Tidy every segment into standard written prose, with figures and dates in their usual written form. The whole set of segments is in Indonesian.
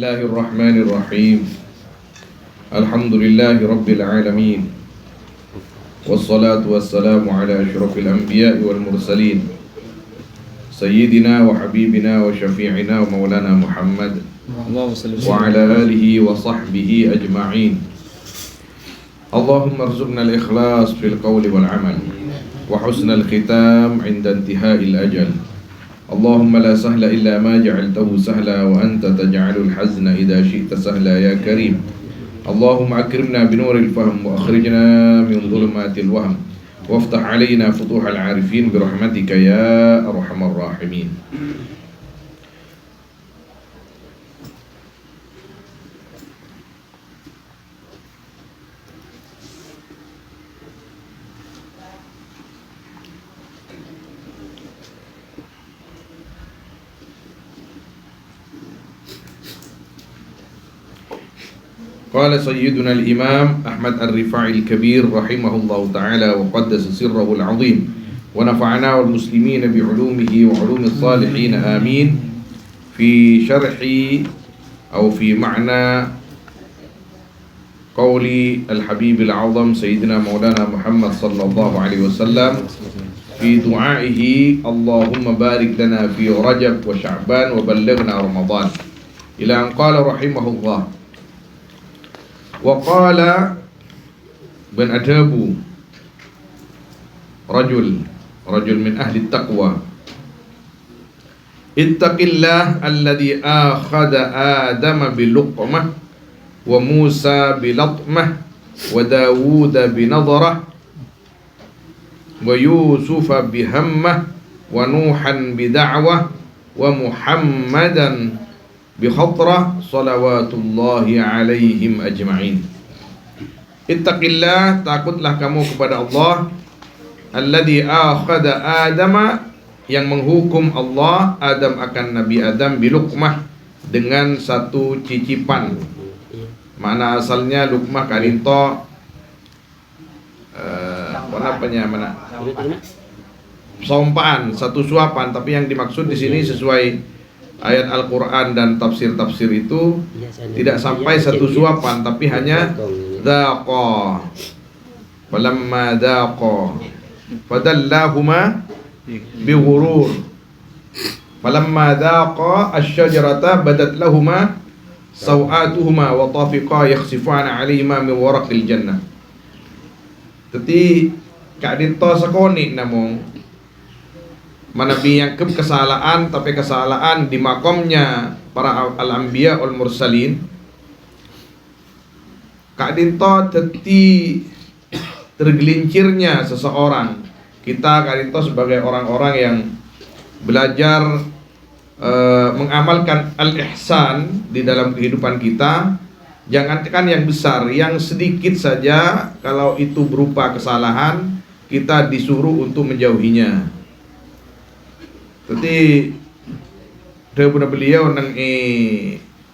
الله الرحمن الرحيم الحمد لله رب العالمين والصلاة والسلام على أشرف الأنبياء والمرسلين سيدنا وحبيبنا وشفيعنا ومولانا محمد وعلى آله وصحبه أجمعين اللهم ارزقنا الإخلاص في القول والعمل وحسن الختام عند انتهاء الأجل اللهم لا سهل إلا ما جعلته سهلا وأنت تجعل الحزن إذا شئت سهلا يا كريم اللهم أكرمنا بنور الفهم وأخرجنا من ظلمات الوهم وافتح علينا فتوح العارفين برحمتك يا أرحم الراحمين. قال سيدنا الإمام أحمد الرفاعي الكبير رحمه الله تعالى وقدس سره العظيم ونفعنا والمسلمين بعلومه وعلوم الصالحين آمين في شرح أو في معنى قول الحبيب العظم سيدنا مولانا محمد صلى الله عليه وسلم في دعائه اللهم بارك لنا في رجب وشعبان وبلغنا رمضان إلى أن قال رحمه الله وقال بن أدابو رجل من أهل التقوى اتق الله الذي آخذ آدم بلقمة وموسى بلطمة وداود بنظرة ويوسف بهمة ونوحا بدعوة ومحمدا بخطرة salawatullahi alaihim ajma'in. Ittaqillah, takutlah kamu kepada Allah, alladzi akhadha Adama, yang menghukum Allah Adam akan Nabi Adam biluqmah, dengan satu cicipan. Mana asalnya luqmah kalinto mana sompaan, satu suapan, tapi yang dimaksud di sini sesuai ayat Al-Quran dan tafsir-tafsir itu tidak sampai satu suapan, tapi hanya dhaqa. Falamma dhaqa fadallahuma bighurur. Falamma dhaqa asy-syajarata badat lahuma sawatuhuma wa tafiqa yakhsifana 'alaihima min waraqil jannah. Jadi kadinto sakoni namung Manabi yang kesalahan, tapi kesalahan di makomnya para al-anbiya wal mursalin. Kak Dinto teti tergelincirnya seseorang. Kita Kak Dinto sebagai orang-orang yang belajar mengamalkan al-ihsan di dalam kehidupan kita. Jangankan yang besar, yang sedikit saja kalau itu berupa kesalahan, kita disuruh untuk menjauhinya. Jadi daripada beliau nang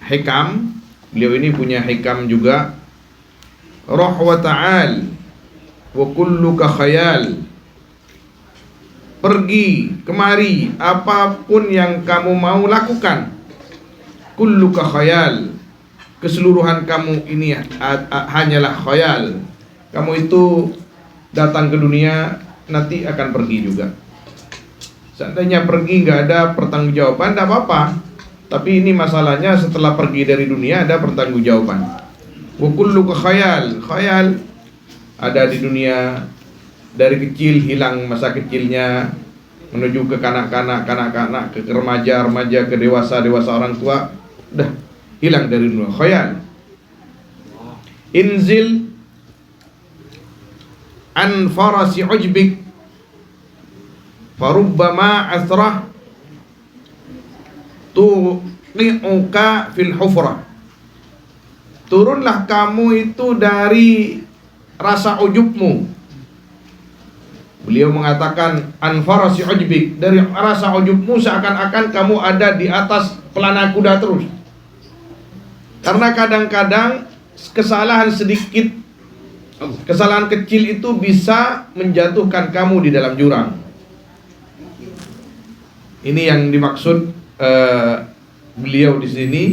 hikam, beliau ini punya hikam juga. Roh wa ta'al wa kulluka khayal. Pergi kemari, apapun yang kamu mau lakukan. Kulluka khayal, keseluruhan kamu ini hanyalah khayal. Kamu itu datang ke dunia, nanti akan pergi juga. Seandainya pergi nggak ada pertanggungjawaban, tidak apa-apa. Tapi ini masalahnya setelah pergi dari dunia ada pertanggungjawaban. Wa kulluka khayal, khayal ada di dunia dari kecil, hilang masa kecilnya menuju ke kanak-kanak, kanak-kanak ke remaja, ke dewasa orang tua, udah hilang dari dunia. Khayal. Inzil an farasi ujbik farubbama asrah tuqi'uka fil hufrah. Turunlah kamu itu dari rasa ujubmu. Beliau mengatakan anfarasi ujbik, dari rasa ujubmu seakan-akan kamu ada di atas pelana kuda terus. Karena kadang-kadang kesalahan sedikit, kesalahan kecil itu bisa menjatuhkan kamu di dalam jurang. Ini yang dimaksud beliau di sini,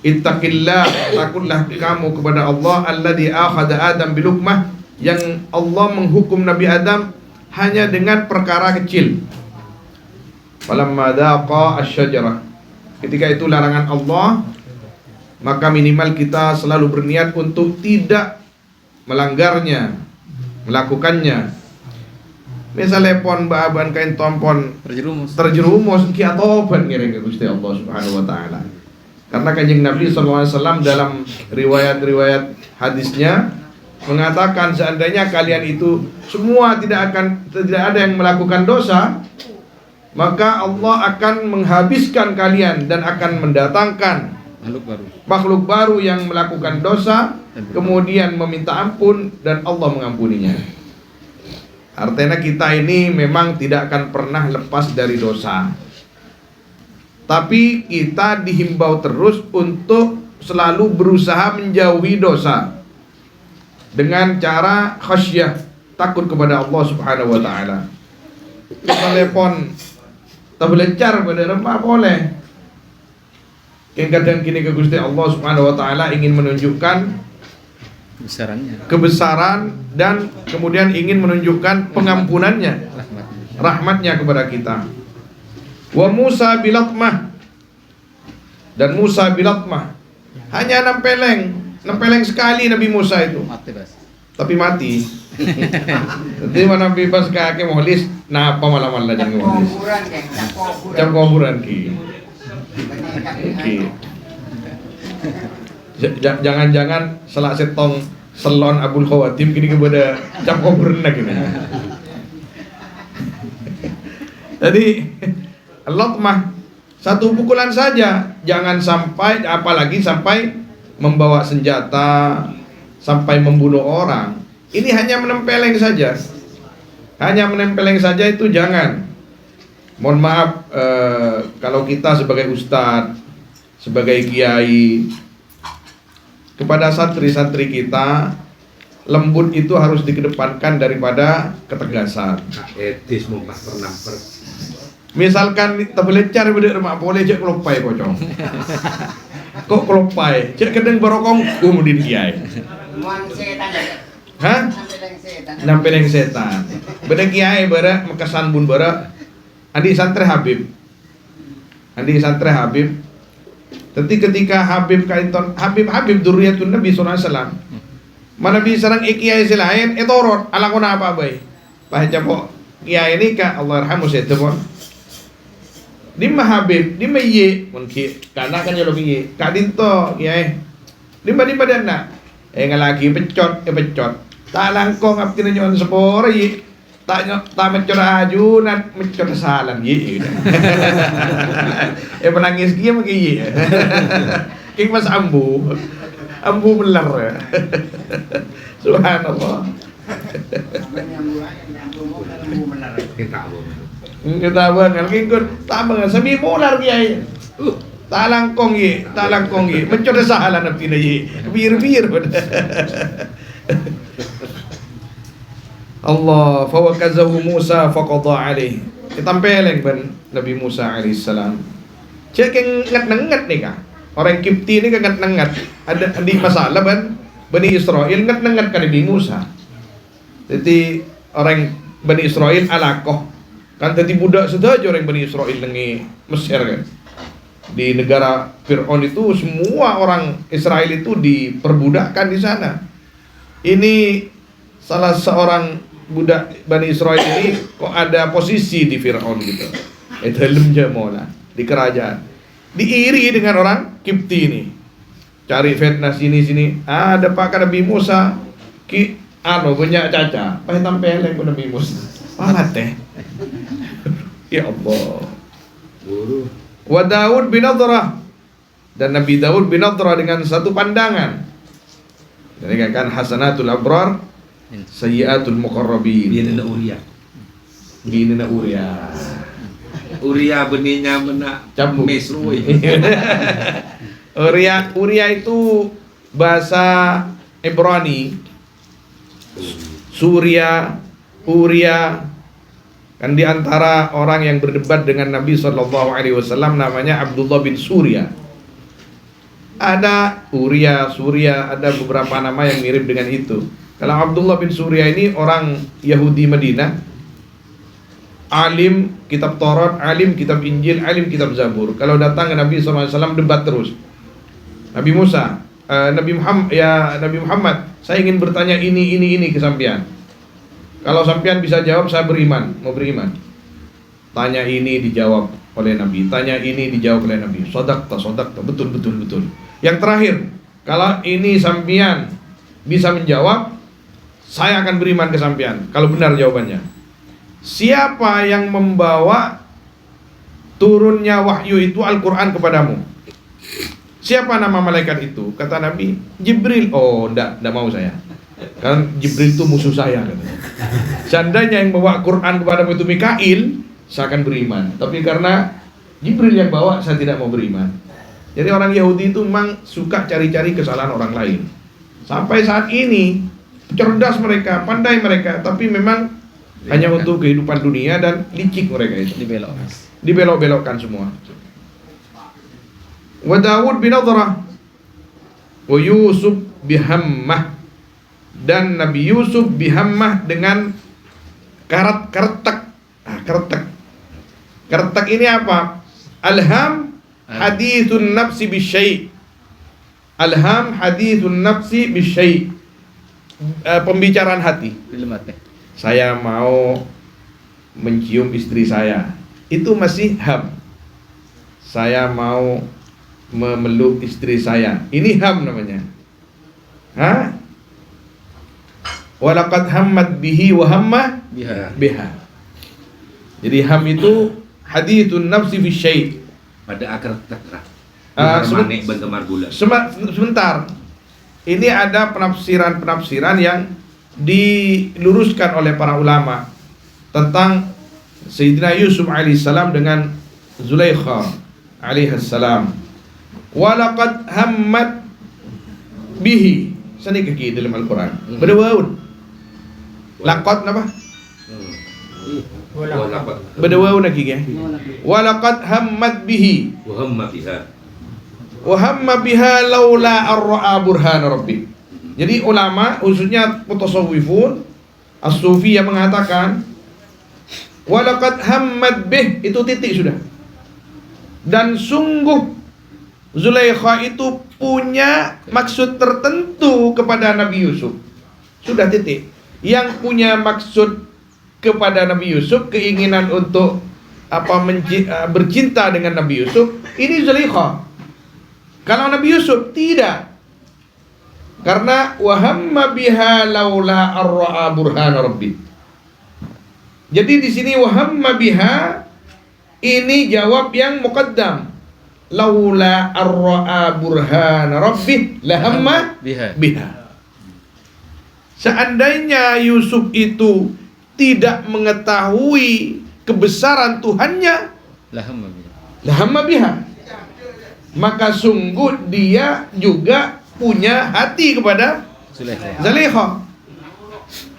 ittaqillah, takutlah kamu kepada Allah alladzi akhadha Adam bilukmah, yang Allah menghukum Nabi Adam hanya dengan perkara kecil. Falamma daqa asy-syajarah, ketika itu larangan Allah, maka minimal kita selalu berniat untuk tidak melanggarnya, melakukannya. Misalnya pon baaban kain tompon terjerumus kiatoban ngiring ke Gusti Allah Subhanahu wa taala. Karena Kanjeng Nabi SAW dalam riwayat-riwayat hadisnya mengatakan, seandainya kalian itu semua tidak ada yang melakukan dosa, maka Allah akan menghabiskan kalian dan akan mendatangkan makhluk baru yang melakukan dosa, kemudian meminta ampun dan Allah mengampuninya. Artinya kita ini memang tidak akan pernah lepas dari dosa, tapi kita dihimbau terus untuk selalu berusaha menjauhi dosa dengan cara khasyah, takut kepada Allah Subhanahu wa taala. Telepon tablecar pada rempah boleh. Kadang kini ke Gusti Allah Subhanahu wa taala ingin menunjukkan kebesaran dan kemudian ingin menunjukkan pengampunannya, rahmatnya kepada kita. Wa Musa bilatmah, dan Musa bilatmah, hanya nempeleng sekali Nabi Musa itu, tapi mati. Jadi mana bebas kaki mohlis, napa malam-malam jangan mohlis. Jam kuburan ki. Jangan-jangan selak setong selon Abul Khawatim kini kepada jam kuburan lagi. Jadi latmah, satu pukulan saja, jangan sampai, apalagi sampai membawa senjata, sampai membunuh orang. Ini hanya menempeleng saja. Hanya menempeleng saja itu jangan. Mohon maaf kalau kita sebagai ustadz, sebagai kiai, kepada santri-santri kita, lembut itu harus dikedepankan daripada ketegasan. Etis mau pernah. Misalkan tablecar beda rumah boleh cek kelopai pocong. Kok kelopai? Cek kedeng barokong kemudian kiai. Hah? Nampeleng setan. Beda kiai beda mekasan bun beda. Andi santri Habib. Tapi ketika Habib kaiton Habib dzurriyyatun Nabi sallallahu alaihi wasallam. Mana bisa sareng kiai selain etorot ala kona apa bae. Baca po kiai ini ka Allah yarhamu setu pon. Dimma Habib, dimma ye mungkin karena kan yo piye. Kadinto kiai. Dimma dana. Ngalagi pecot. Tak langkong abdi nyon sepore ye. Tak mencor ajunan, mencor salam ye. Penangis kia mungkin ye. King mas ambu belar. Subhanallah. Kita bangal kingkur, tak bangal sabi mular kiai. Tak langkong ye, mencor salam abdi na ye. Bir. Allah fawakazahu Musa faqadha alaih. Ditampeleng ban Nabi Musa alaihissalam. Cek ngat nih kah? Orang Kipti ini kan ngat. Ada di masalah ban Bani Israel ngat kan Nabi Musa. Jadi orang Bani Israel alakoh. Kan tadi budak saja orang Bani Israel nengi Mesir kan. Di negara Fir'aun itu semua orang Israel itu diperbudakkan di sana. Ini salah seorang budak Bani Israel ini kok ada posisi di Fir'aun gitu. Itu lemja mola di kerajaan. Diiri dengan orang Kipti ini. Cari fitnah sini. Ada Pak Nabi Musa banyak caca. Pakai tampeleng ke Nabi Musa. Palat teh. Ya Allah. Wa Daud bin Adrah, dan Nabi Daud bin Adrah dengan satu pandangan. Jadi kan hasanatul abrar sayyiatul muqarrabin. Dia nena Uria. Gini na Uria. Uria benihnya mena Cambuk. mesrui. Uria itu bahasa Ibrani. Surya, Uria Kan di antara orang yang berdebat dengan Nabi SAW namanya Abdullah bin Surya. Ada Surya, ada beberapa nama yang mirip dengan itu. Kalau Abdullah bin Surya ini orang Yahudi Madinah, alim kitab Taurat, alim kitab Injil, alim kitab Zabur. Kalau datang ke Nabi SAW debat terus. Nabi Musa, Nabi Muhammad, saya ingin bertanya ini ke sampean. Kalau sampean bisa jawab, saya beriman, mau beriman. Tanya ini dijawab oleh Nabi, tanya ini dijawab oleh Nabi. Sodakta, betul. Yang terakhir, kalau ini sampean bisa menjawab, saya akan beriman ke sampean. Kalau benar jawabannya. Siapa yang membawa turunnya wahyu itu Al-Quran kepadamu? Siapa nama malaikat itu? Kata Nabi, Jibril. Oh, enggak mau saya. Karena Jibril itu musuh saya katanya. Seandainya yang bawa Quran kepadamu itu Mikail, saya akan beriman. Tapi karena Jibril yang bawa, saya tidak mau beriman. Jadi orang Yahudi itu memang suka cari-cari kesalahan orang lain. Sampai saat ini cerdas mereka, pandai mereka, tapi memang hanya untuk kehidupan dunia dan licik mereka itu. Dibelok-belokkan semua. Wa Dawud bin Adrah wa Yusuf bihammah, dan Nabi Yusuf bihammah dengan karetek. Karetek ini apa? Alham hadithun nafsi bisyai'. Alham hadithun nafsi bisyai'. Pembicaraan hati. Saya mau mencium istri saya. Itu masih ham. Saya mau memeluk istri saya. Ini ham namanya. Walaqad hammat bihi wa hamma biha. Jadi ham itu hadithun nafsi fi syai'. Pada akar takra. Sebentar. Ini ada penafsiran yang diluruskan oleh para ulama tentang Sayyidina Yusuf alaihissalam dengan Zulaikha alaihissalam. Walaqad hammat bihi. Sani kaki dalam Al-Quran. Berdawaun. Laqad apa? Berdawaun lagi ya. Walaqad hammat bihi. Wa hamma biha laula ar-ra'a burhan rabbi. Jadi ulama, khususnya mutasawwifun, as-sufi yang mengatakan walaqad hammat bih, itu titik sudah. Dan sungguh Zulaikha itu punya maksud tertentu kepada Nabi Yusuf. Sudah titik. Yang punya maksud kepada Nabi Yusuf, keinginan untuk bercinta dengan Nabi Yusuf, ini Zulaikha. Kalau Nabi Yusuf tidak. Karena wahamma biha laula ar-ra'a burhan rabbi. Jadi di sini wahamma biha ini jawab yang muqaddam. Laula ar-ra'a burhan rabbi lahamma biha. Seandainya Yusuf itu tidak mengetahui kebesaran Tuhannya, lahamma biha, maka sungguh dia juga punya hati kepada Zulaikha.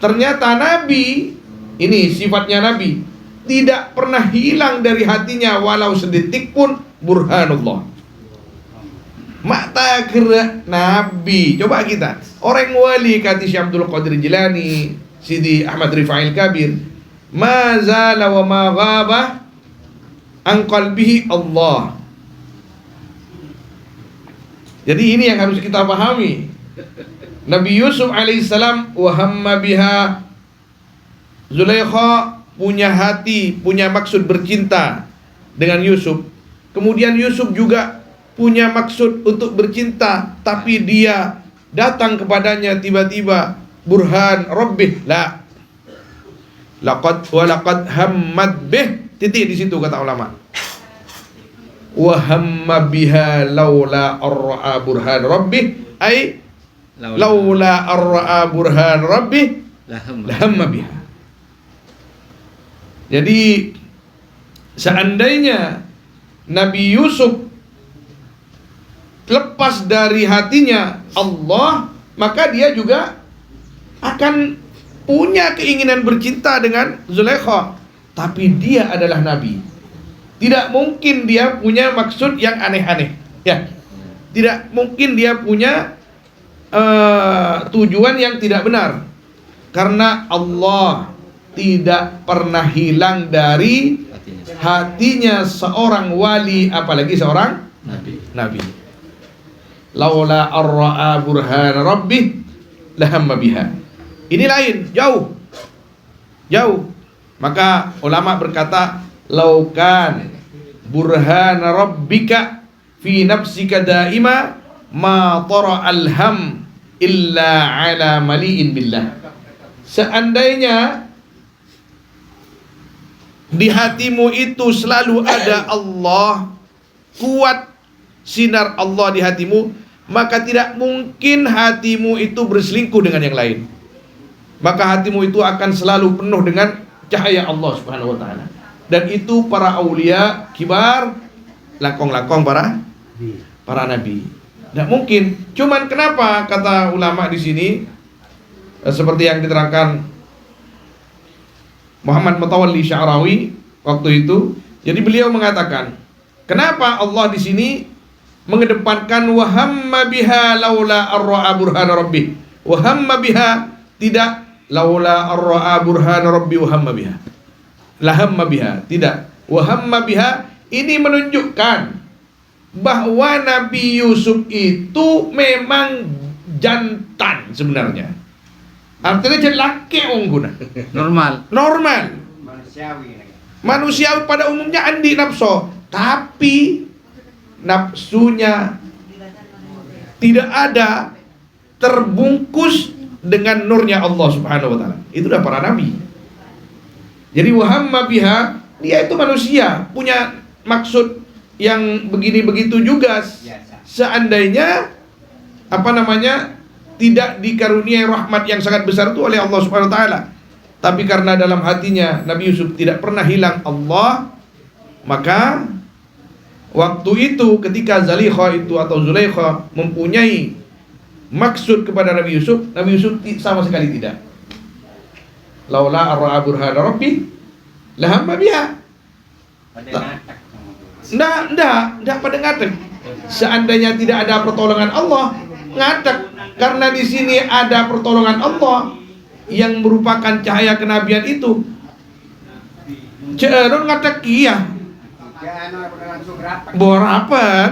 Ternyata Nabi, ini sifatnya Nabi, tidak pernah hilang dari hatinya walau sedetik pun burhanullah. Mata gerak Nabi. Coba kita, orang wali kata Syekh Abdul Qadir Jilani, Sidi Ahmad Rifa'il Kabir, ma zala wa ma ghaba an qalbihi Allah. Jadi ini yang harus kita pahami. Nabi Yusuf alaihissalam wahamma biha, Zulaikha punya hati, punya maksud bercinta dengan Yusuf. Kemudian Yusuf juga punya maksud untuk bercinta, tapi dia datang kepadanya tiba-tiba burhan rabbih, la laqad hammat bih, titik di situ kata ulama. Wa hamma biha laula ar-ra'a burhan rabbih, ay laula ar-ra'a burhan rabbih lahamma biha. Jadi seandainya Nabi Yusuf lepas dari hatinya Allah, maka dia juga akan punya keinginan bercinta dengan Zulaikha. tapi dia adalah nabi. Tidak mungkin dia punya maksud yang aneh-aneh, ya. Tidak mungkin dia punya tujuan yang tidak benar. Karena Allah tidak pernah hilang dari hatinya seorang wali, apalagi seorang nabi. Laula ar-ra'a burhan rabbih lahamma biha. Ini lain, jauh. Maka ulama berkata, laukan burhan rabbika fi nafsika daima ma tara alham illa ala mali'in billah. Seandainya di hatimu itu selalu ada Allah, kuat sinar Allah di hatimu, maka tidak mungkin hatimu itu berselingkuh dengan yang lain. Maka hatimu itu akan selalu penuh dengan cahaya Allah Subhanahu wa taala. Dan itu para aulia kibar, lakong-lakong para nabi. Tidak mungkin. Cuman kenapa kata ulama di sini seperti yang diterangkan Muhammad Mutawalli Sya'rawi waktu itu, jadi beliau mengatakan, kenapa Allah di sini mengedepankan wahamma biha laula ar-ra'a burhana rabbih. Wahamma biha, tidak laula ar-ra'a burhana rabbi wahamma biha. Lahamma biha, tidak. Wahamma biha ini menunjukkan bahwa Nabi Yusuf itu memang jantan sebenarnya. Artinya jadi laki ungguna. Normal. Manusiawi pada umumnya andi nafsu, tapi nafsunya tidak ada terbungkus dengan nurnya Allah Subhanahu wa taala. Itu dah para nabi. Jadi wahamma biha, dia itu manusia, punya maksud yang begini begitu juga. Seandainya tidak dikaruniai rahmat yang sangat besar itu oleh Allah Subhanahu wa taala. Tapi karena dalam hatinya Nabi Yusuf tidak pernah hilang Allah, maka waktu itu ketika Zulaikha itu atau Zulaikha mempunyai maksud kepada Nabi Yusuf sama sekali tidak. Laula ar-ra'a burhana rabbi lahamma biha. Ndak pada ngatek. Seandainya tidak ada pertolongan Allah, ngatek. Karena di sini ada pertolongan Allah yang merupakan cahaya kenabian itu. Ceron ngatek iya. Berapa?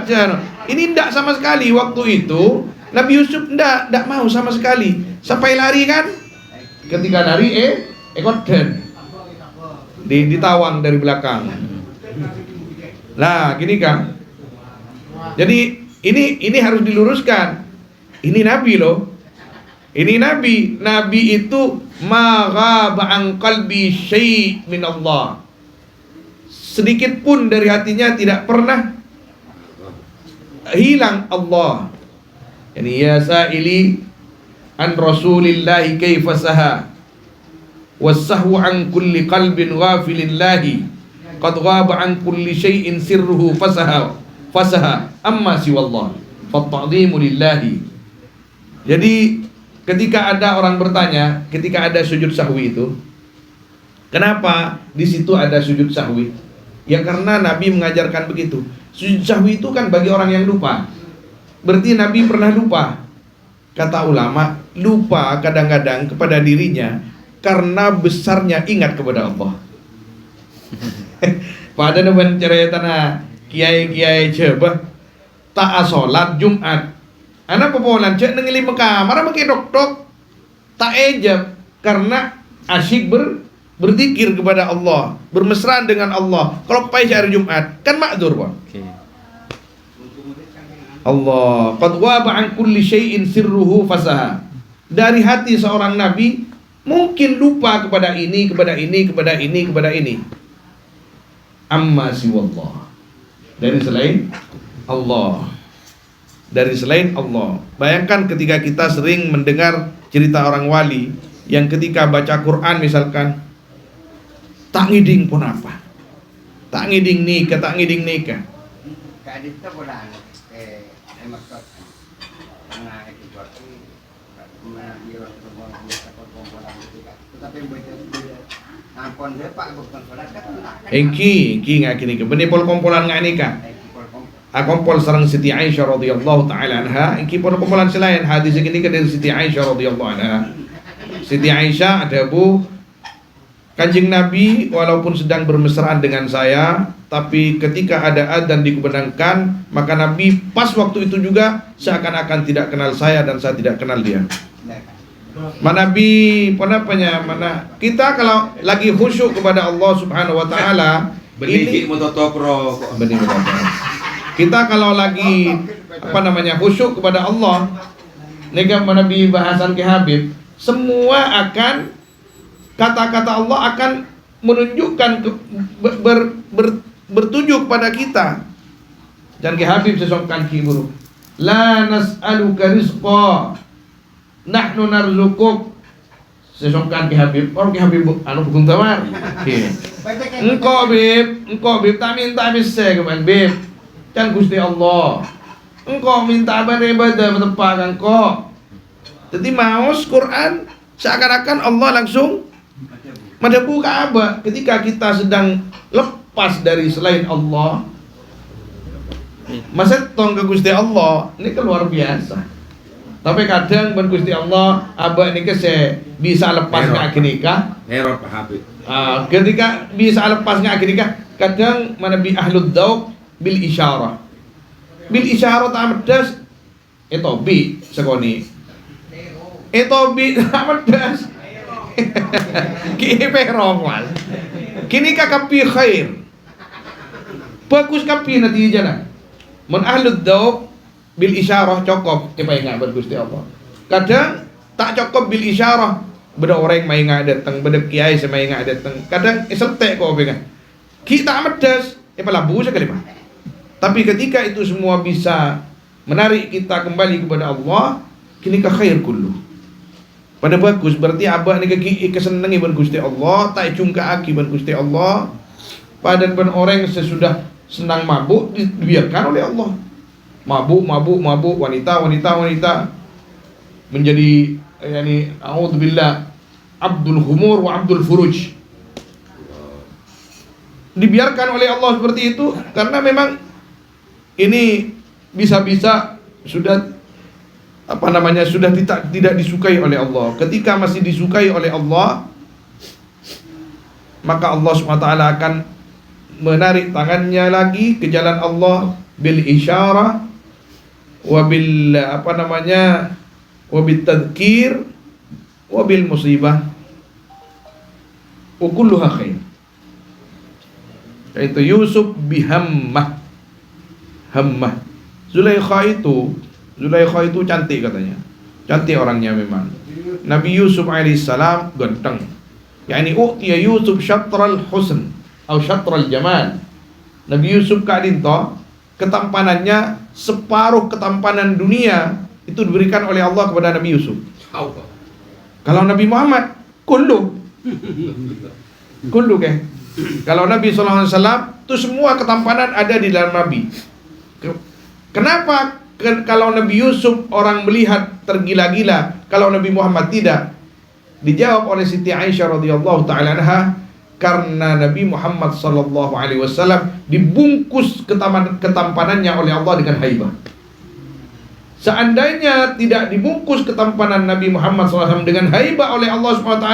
Ini ndak sama sekali waktu itu. Nabi Yusuf ndak mau sama sekali. Sampai lari kan? Ketika lari ekoten ditawang dari belakang. Nah, gini kan. Jadi ini harus diluruskan. Ini nabi loh. Ini nabi. Nabi itu ma ghaba an qalbi syai' min Allah. Sedikit pun dari hatinya tidak pernah hilang Allah. Yani ya sa'ili an rasulillahi kaifa saha wasahwu an kulli qalbin ghafilillahi qad ghaba an kulli syai'in sirruhu fasaha amma siwallah fatta'dhimu lillahi. Jadi ketika ada orang bertanya, ketika ada sujud sahwi itu, kenapa di situ ada sujud sahwi? Ya karena Nabi mengajarkan begitu. Sujud sahwi itu kan bagi orang yang lupa. Berarti Nabi pernah lupa. Kata ulama, lupa kadang-kadang kepada dirinya karena besarnya ingat kepada Allah. Pada neban cerita kiai-kiai coba tak salat Jumat. Anak pepolan cek nengili kamar makai dok tak ejab karena asyik berzikir kepada Allah, bermesraan dengan Allah. Kalau pai hari Jumat kan makdzur, Pak. Okay. Allah qad waba an kulli syai'in sirruhu fasaha. Dari hati seorang nabi mungkin lupa kepada ini, kepada ini, kepada ini, kepada ini. Amma siwallah. Dari selain Allah. Dari selain Allah. Bayangkan ketika kita sering mendengar cerita orang wali yang ketika baca Quran misalkan tak ngiding pun apa. Tak ngiding nikah. Engki ngakini ke beni pol kompolan nganika. Kompol sareng Siti Aisyah radhiyallahu taala anha, engki pol kompolan selain hadis ini ke dari Siti Aisyah radhiyallahu anha. Siti Aisyah ada Bu, Kanjeng Nabi walaupun sedang bermesraan dengan saya, tapi ketika ada adzan dikumandangkan, maka Nabi pas waktu itu juga seakan-akan tidak kenal saya dan saya tidak kenal dia. Mana kita kalau lagi khusyuk kepada Allah Subhanahu wa taala, ini kita kalau lagi khusyuk kepada Allah, nega Nabi bahasan ke Habib, semua akan kata-kata Allah akan menunjukkan bertuju kepada kita. Dan ke Habib sesongkan kiburu. La nas'aluka rizqa, nahnu narzuquk. Sesongkan ke Habib, orang ke Habib anu bukan tawar. Engkau bib tak minta bisa keman bib. Kan Gusti Allah. Engkau minta beribadah bertepakan kok. Jadi maus Quran seakan-akan Allah langsung madhabu Ka'bah. Ketika kita sedang lepas dari selain Allah, masa tong ke Gusti Allah, ini kan luar biasa. Tapi kadang ben Gusti Allah abah ini bisa lepas ke nikah. Herot Pak Habib. Ketika bisa lepas ke nikah, kadang mana bi ahlud dzauq bil isyarah. Bil isyarah ta'amdas itu bi sekoni. Itu bi ta'amdas. Kini perong wal. Kini kakapi khair. Bagus kapi natijana. Mun ahlud dzauq bil isyarah cukup supaya enggak bergusti Allah. Kadang tak cukup bil isyarah. Beda orang mai enggak datang, beda kiai sama enggak datang. Kadang selte kok pengen. Kita amedas, labu sekali mah. Tapi ketika itu semua bisa menarik kita kembali kepada Allah, kini ka khair kullu. Pada bagus berarti abah ni kesenangi ban Gusti Allah, tak cungka aki ban Gusti Allah. Padan ban orang sesudah senang mabuk dibiarkan oleh Allah. Mabuk wanita menjadi a'udzubillah abdul humur wa abdul furuj. Dibiarkan oleh Allah seperti itu karena memang ini bisa-bisa sudah sudah tidak disukai oleh Allah. Ketika masih disukai oleh Allah, maka Allah SWT akan menarik tangannya lagi ke jalan Allah bil isyarah wa bil wa bil tadhkir wa bil musibah wa kulluha khair. Yaitu Yusuf bihammah. Zulaikha itu cantik katanya. Cantik orangnya memang. Nabi Yusuf alaihissalam ganteng. Yani u'tiya Yusuf syatral husn atau syatral jamal. Nabi Yusuf kadinto ketampanannya separuh ketampanan dunia itu diberikan oleh Allah kepada Nabi Yusuf. Kalau Nabi Muhammad kullu ke. Kalau Nabi SAW itu semua ketampanan ada di dalam Nabi. Kenapa kalau Nabi Yusuf orang melihat tergila-gila, kalau Nabi Muhammad tidak? Dijawab oleh Siti Aisyah radhiyallahu taala anha, karena Nabi Muhammad sallallahu alaihi wasallam dibungkus ketampanannya oleh Allah dengan haibah. Seandainya tidak dibungkus ketampanan Nabi Muhammad SAW dengan haibah oleh Allah SWT,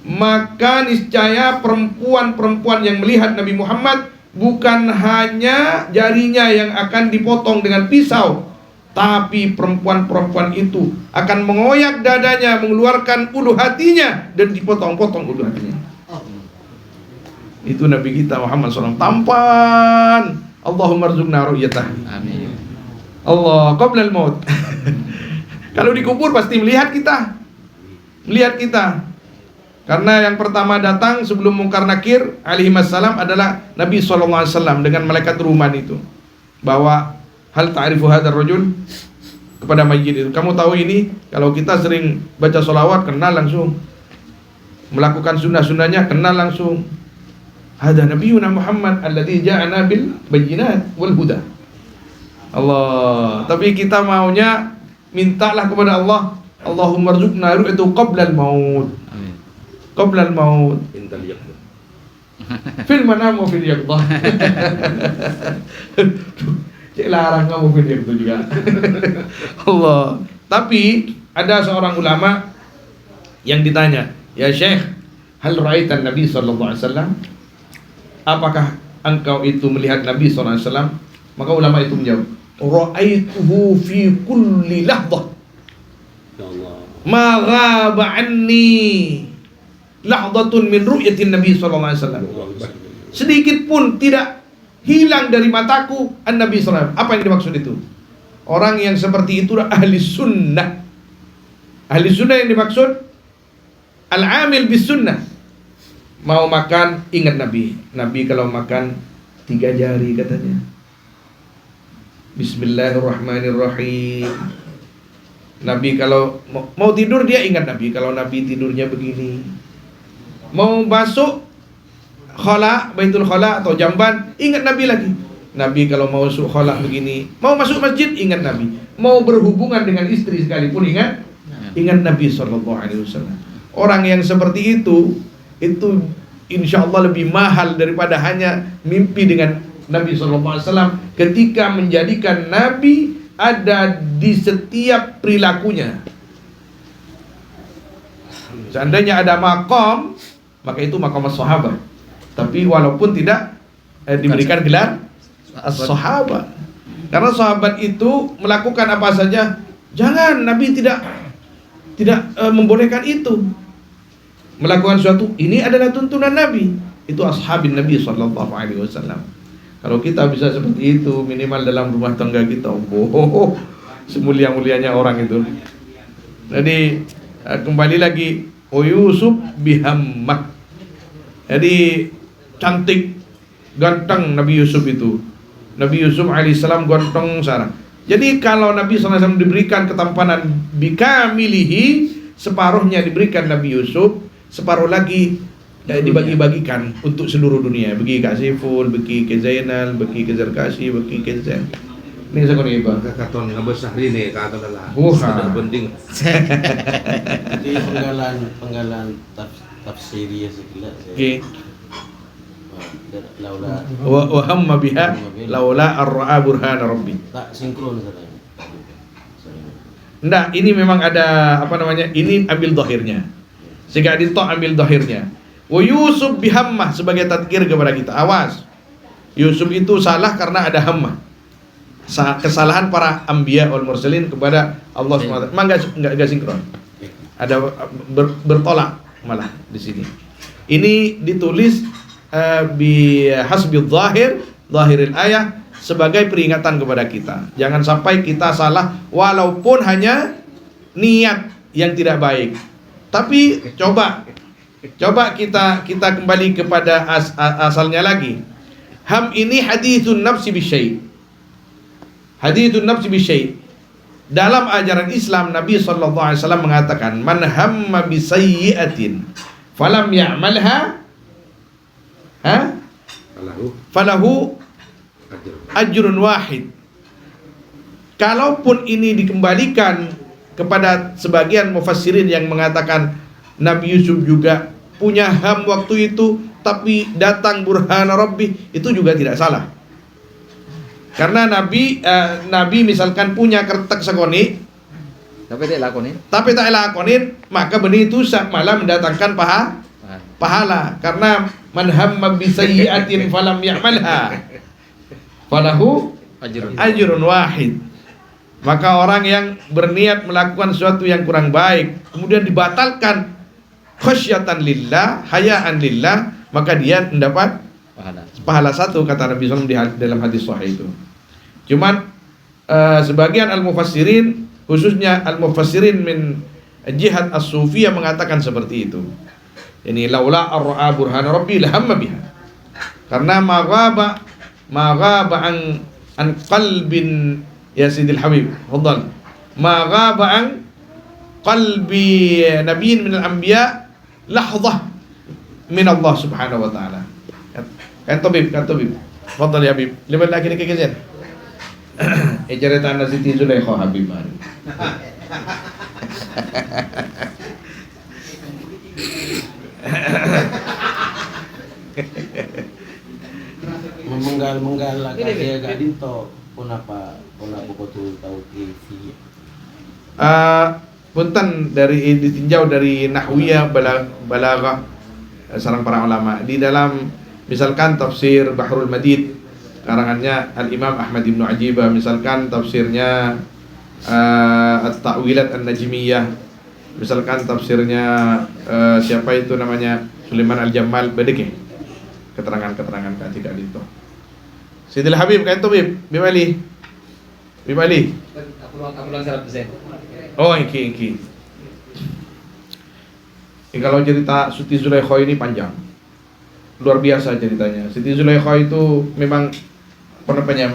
maka niscaya perempuan-perempuan yang melihat Nabi Muhammad bukan hanya jarinya yang akan dipotong dengan pisau, tapi perempuan-perempuan itu akan mengoyak dadanya, mengeluarkan ulu hatinya, dan dipotong-potong ulu hatinya. Itu Nabi kita Muhammad SAW tampan. Allahumma rzuqna ru'yatah. Amin. Allah qabla al-maut. Kalau dikubur pasti melihat kita. Karena yang pertama datang sebelum Munkar Nakir alaihi wassalam adalah Nabi SAW dengan malaikat ruman itu. Bahwa hal ta'rifu hadzal rajul, kepada mayit itu, kamu tahu ini? Kalau kita sering baca sholawat kenal langsung, melakukan sunnah-sunnahnya kenal langsung. Hadza nabiyuna Muhammad alladzi ja'ana bil bayyinat wal huda. Allah, tapi kita maunya mintalah kepada Allah, Allahumma rzuqna ru'yatu qabla al-maut. qabla al-maut. Intal yaqin. Fil manam wa fil yaqdah. Cek larang kamu fil yaqdah juga. Allah. Tapi ada seorang ulama yang ditanya, "Ya Syekh, hal ra'aitan Nabi sallallahu alaihi wasallam?" Apakah engkau itu melihat Nabi sallallahu alaihi wasallam? Maka ulama itu menjawab, "Ra'aituhu fi kulli lahdah." Ya Allah. Ma ghaba anni lahdatun min ru'yatin Nabi sallallahu alaihi wasallam. Sedikit pun tidak hilang dari mataku an-Nabi sallallahu alaihi wasallam. Apa yang dimaksud itu? Orang yang seperti itu ahli sunnah. Ahli sunnah yang dimaksud al-amil bis sunnah. Mau makan ingat Nabi. Nabi kalau makan 3 jari katanya. Bismillahirrahmanirrahim. Nabi kalau mau tidur dia ingat Nabi. Kalau Nabi tidurnya begini. Mau masuk khala, baitul khala atau jamban, ingat Nabi lagi. Nabi kalau mau masuk khala begini. Mau masuk masjid, ingat Nabi. Mau berhubungan dengan istri sekalipun ingat Nabi SAW. Orang yang seperti itu insya Allah lebih mahal daripada hanya mimpi dengan Nabi SAW ketika menjadikan Nabi ada di setiap perilakunya. Seandainya ada makom, maka itu makom as-sahabat. Tapi walaupun tidak diberikan gelar as-sahabat, karena sahabat itu melakukan apa saja. Jangan, Nabi tidak membolehkan itu. Melakukan sesuatu, ini adalah tuntunan Nabi. Itu ashabin Nabi sallallahu alaihi wasallam. Kalau kita bisa seperti itu, minimal dalam rumah tangga kita, semulia-mulianya orang itu. Jadi kembali lagi, Yusuf bihammah. Jadi cantik, ganteng Nabi Yusuf itu. Nabi Yusuf alaihissalam ganteng sarang. Jadi kalau Nabi SAW diberikan ketampanan bikamilihi, separuhnya diberikan Nabi Yusuf, separuh lagi dibagi-bagikan untuk seluruh dunia. Bagi Kak Siful, bagi ke Zainal, bagi ke Zarkasi, bagi ke Zain. Ini saya koni Pak. Katon ngabesah ini katon lah. Sudah penting. Jadi penggalan tafsiri sekilas. Oke. Laula Wa hamma biha laula ar-ra'a burhana rabbi. tak sinkron saudara. Enggak, ini memang ada apa namanya? Ini ambil zahirnya. Sehingga di ta ambil zahirnya. Wa Yusuf bihammah sebagai tadkir kepada kita. Awas. Yusuf itu salah karena ada hammah. Kesalahan para anbiya wal mursalin kepada Allah SWT. Memang enggak sinkron. Ada bertolak malah di sini. Ini ditulis bi hasbi zahiril ayah sebagai peringatan kepada kita. Jangan sampai kita salah walaupun hanya niat yang tidak baik. Tapi coba kita kembali kepada asalnya lagi. Ham ini hadithun nafsi bisyai. Hadithun nafsi bisyai. Dalam ajaran Islam Nabi SAW mengatakan, man hamma bisayyi'atin falam ya'malha falahu ajrun wahid. Kalaupun ini dikembalikan kepada sebagian mufassirin yang mengatakan Nabi Yusuf juga punya ham waktu itu, tapi datang burhana rabbi, itu juga tidak salah. Karena Nabi misalkan punya kertek sekoni, Tapi tak lakonin. tapi tak lakonin, maka benih itu malah mendatangkan pahala. Karena man hamma bisayyi'atin falam ya'malha falahu ajrun wahid. Maka orang yang berniat melakukan sesuatu yang kurang baik kemudian dibatalkan khasyatan lillah, hayaan lillah, maka dia mendapat pahala satu, kata Nabi SAW dalam hadis sahih itu. Cuman sebagian al-mufassirin, khususnya al-mufassirin min jihad as-sufiyah mengatakan seperti itu. Ini laula ar-ra'a burhana rabbi lahamma biha. Karena maghaba an qalbin ya Sidil Habib, fadhal. Maghaba an qalbi nabiyyin min al-anbiya lahzah min Allah Subhanahu wa taala. Kan tabib. Fadhal ya Habib. Liman lagi ni kekejen. Cerita Siti Zulaikha Habib mari. menggal kaya gadinto punapa betul tahu TV. Punten dari ditinjau dari nahwiyah balaghah sareng para ulama di dalam misalkan tafsir Bahrul Madid karangannya Al-Imam Ahmad Ibnu Ajibah, misalkan tafsirnya At-Ta'wilat An-Najmiyah, misalkan tafsirnya siapa itu namanya Sulaiman Al-Jamal, bedeke keterangan-keterangan kan tidak itu. Sidil Habib kan itu Bib Ali. Aku luang 100%. Oh, iki. Kalau cerita Siti Zulaikha ini panjang. Luar biasa ceritanya. Siti Zulaikha itu memang penepanya.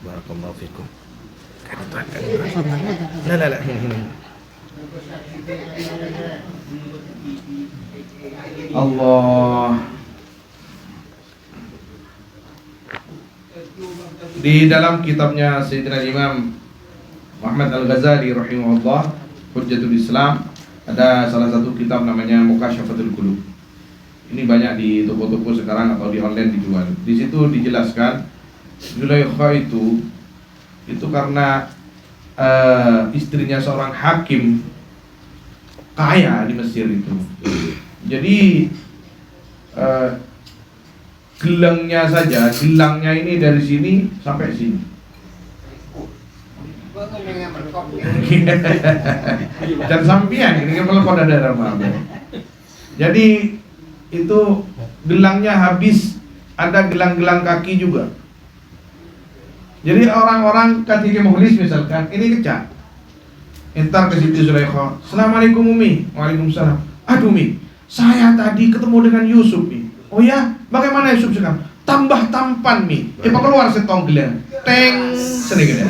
Barakallahu fikum. La. Allah. Di dalam kitabnya Sayyidina Imam Muhammad Al-Ghazali rahimahullah, Hujjatul Islam, ada salah satu kitab namanya Mukasyafatul Qulub. Ini banyak di toko-toko sekarang atau di online dijual. Di situ dijelaskan Zulaikha itu karena istrinya seorang hakim kaya di Mesir itu. Jadi gelangnya ini dari sini sampai sini. Dan sampian ini melekot ada rumah. Jadi itu gelangnya habis, ada gelang-gelang kaki juga. Jadi orang-orang ketika muhlis misalkan ini kecak. Entar ke Siti Zulaikha, "Assalamualaikum Umi." "Waalaikumsalam." "Aduh Mi, saya tadi ketemu dengan Yusuf Mi." "Oh ya, bagaimana Yusuf sekarang?" "Tambah tampan Mi." Keluar setong gelang. Teng sedikit.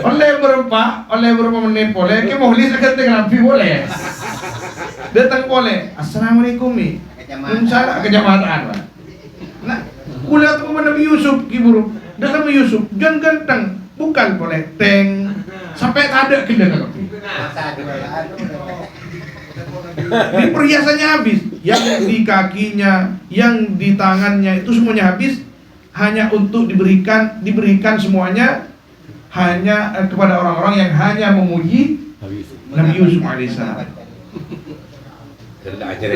Oleh beberapa menit boleh, ke muhlis akan tengah api boleh. Datang boleh. "Assalamualaikum Mi." Waalaikumsalam, kejamatan. Nah, kulihat ke Nabi Yusuf kiburu. Dalam Yusuf, jangan ganteng, bukan boleh. Teng sampai ada gelang api. Ini perhiasannya habis, yang di kakinya, yang di tangannya itu semuanya habis, hanya untuk diberikan semuanya hanya kepada orang-orang yang hanya memuji Nabi Yusuf alaihissalam.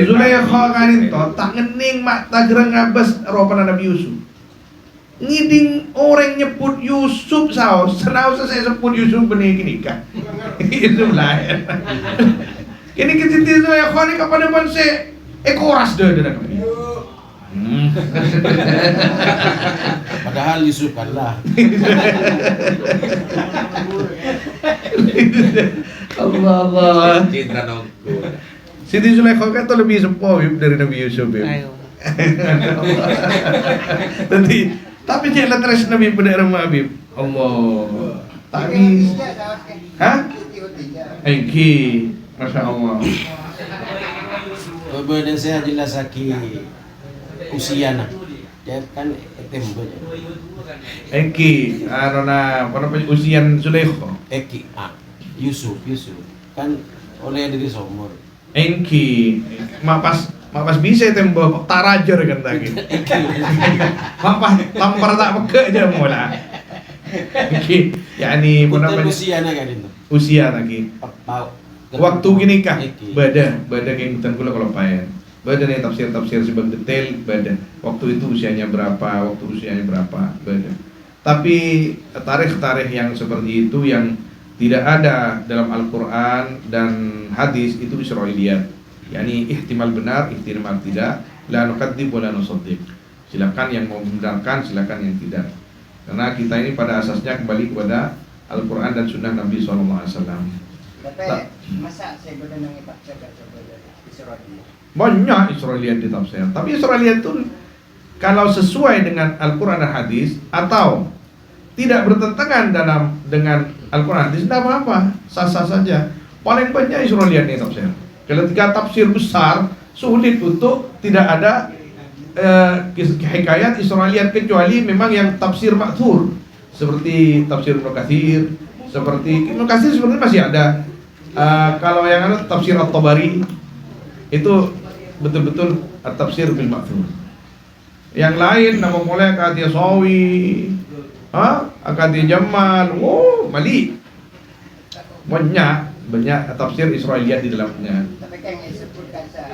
Zulaikha kan itu tak ngening mak tagerang ngabas ropana Nabi Yusuf. Ngiding orang nyebut Yusuf saus, senau saya sebut Yusuf benih gini kan. Itu lah. Ini kita itu ya kau ni kapan depan se ekoras dah kami. Padahal Yusuf kalah. Allah. Cinta nongku. Siti Zulaikha kan tu lebih sepuh dari Nabi Yusuf. Tapi dia letres Nabi pada rumah Habib. Allah. Tapi Eki, Masya Allah. Kemudian saya jelas lagi usia nak. Dia kan tembo. Eki, apa usian Zulaikha. Eki, Yusuf kan oleh dari Somor. Eki, mapas bisa tembok tarajar kan tadi. Mapas tampar tak peke aja mula. Eki, yakni apa usia nak kan itu. Usia lagi. Waktu gini kah? Bada yang bukan kula kalau payen. Bada nih tafsir sebab detail bada. Waktu itu usianya berapa? Bada. Tapi tarikh yang seperti itu yang tidak ada dalam Al-Quran dan hadis itu Israiliyat. Yani ihtimal benar, ihtimal tidak. La nuqaddib wa la nusaddiq. Silakan yang mau membenarkan, silakan yang tidak. Karena kita ini pada asasnya kembali kepada Al-Quran dan Sunnah Nabi SAW. Tapi masa saya boleh nangitafsir Israiliyat? Banyak Israiliyat ditafsir. Tapi Israiliyat itu kalau sesuai dengan Al-Quran dan hadis atau tidak bertentangan dengan Al-Quran hadis, tidak apa-apa, sah-sah saja. Paling banyak Israiliyat ini tafsir. Ketika tafsir besar sulit untuk tidak ada hikayat Israiliyat kecuali memang yang tafsir ma'thur seperti tafsir Ibnu Katsir, seperti Ibnu Katsir sebenarnya masih ada. Kalau yang ada tafsir At-Tabari itu betul-betul at-tafsir bil ma'thur. Yang lain nama mulai Akadia Sawi, Akadia Jamal, mali. Banyak tafsir Israiliyat di dalamnya. Tapi kan yang disebutkan sa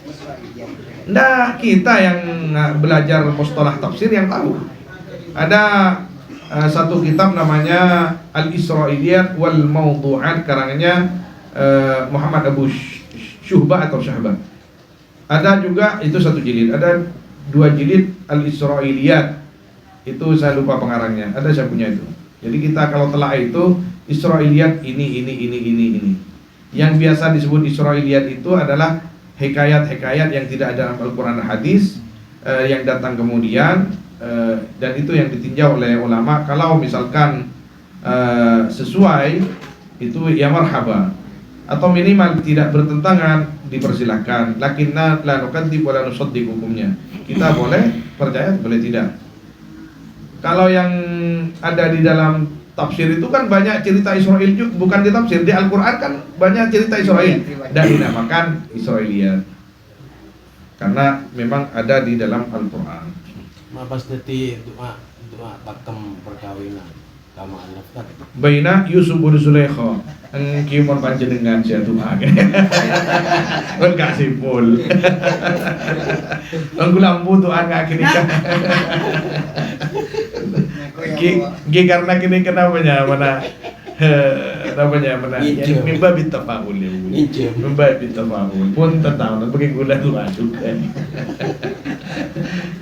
Israiliyat. Nah, kita yang belajar mustalah tafsir yang tahu. Ada satu kitab namanya Al-Israiliyat wal Mawdu'at, karangannya Muhammad Abu Syuhbah atau Syahbah. Ada juga itu satu jilid, ada 2 jilid Al-Israiliyat. Itu saya lupa pengarangnya. Ada saya punya itu. Jadi kita kalau telah itu Israiliyat ini. Yang biasa disebut Israiliyat itu adalah hikayat-hikayat yang tidak ada dalam Al-Quran dan hadis, yang datang kemudian, dan itu yang ditinjau oleh ulama. Kalau misalkan sesuai, itu ya marhaba, atau minimal tidak bertentangan, dipersilahkan. Lakinna la nukadzib wa la nusaddiq hukumnya. Kita boleh percaya, boleh tidak. Kalau yang ada di dalam tafsir itu kan banyak cerita Israel juga, bukan di tafsir, di Al-Quran kan banyak cerita Israel dan dinamakan Israiliyat karena memang ada di dalam Al-Quran. Pas nanti doa pakem perkawinan kama alafat. Baina Yusuf bin Zulaikha, engki mon panjenengan sia doa. Kon kasih pul. Engko lampu doa ngak kini kan. Karena kini kenapanya mana mimba bitafa'ul ya bu, mimba bitafa'ul pun tentang bagi gula tu juga.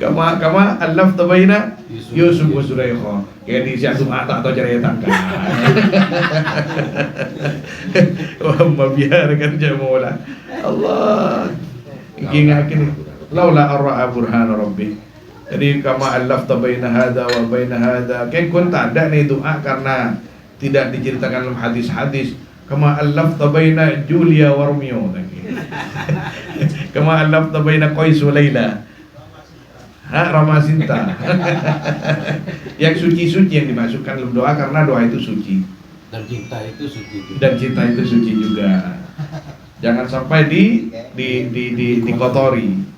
Kama alaf tabaina Yusuf wa Zulaikha, kayak di siatu mata atau cerita kan. Wah biarkan jamola Allah. Ingat kini laula arra'a burhan rabbi. Jadi kama alafta baina hada wa baina hada. Kan kunta ada nih doa karena tidak diceritakan dalam hadis-hadis. Kama alafta baina Julia wa Romeo. Kama alafta baina Qais wa Laila. Ramasinta. Yang suci-suci yang dimasukkan dalam doa karena doa itu suci. Dan cinta itu suci juga. Dan cinta itu suci juga. Jangan sampai dikotori.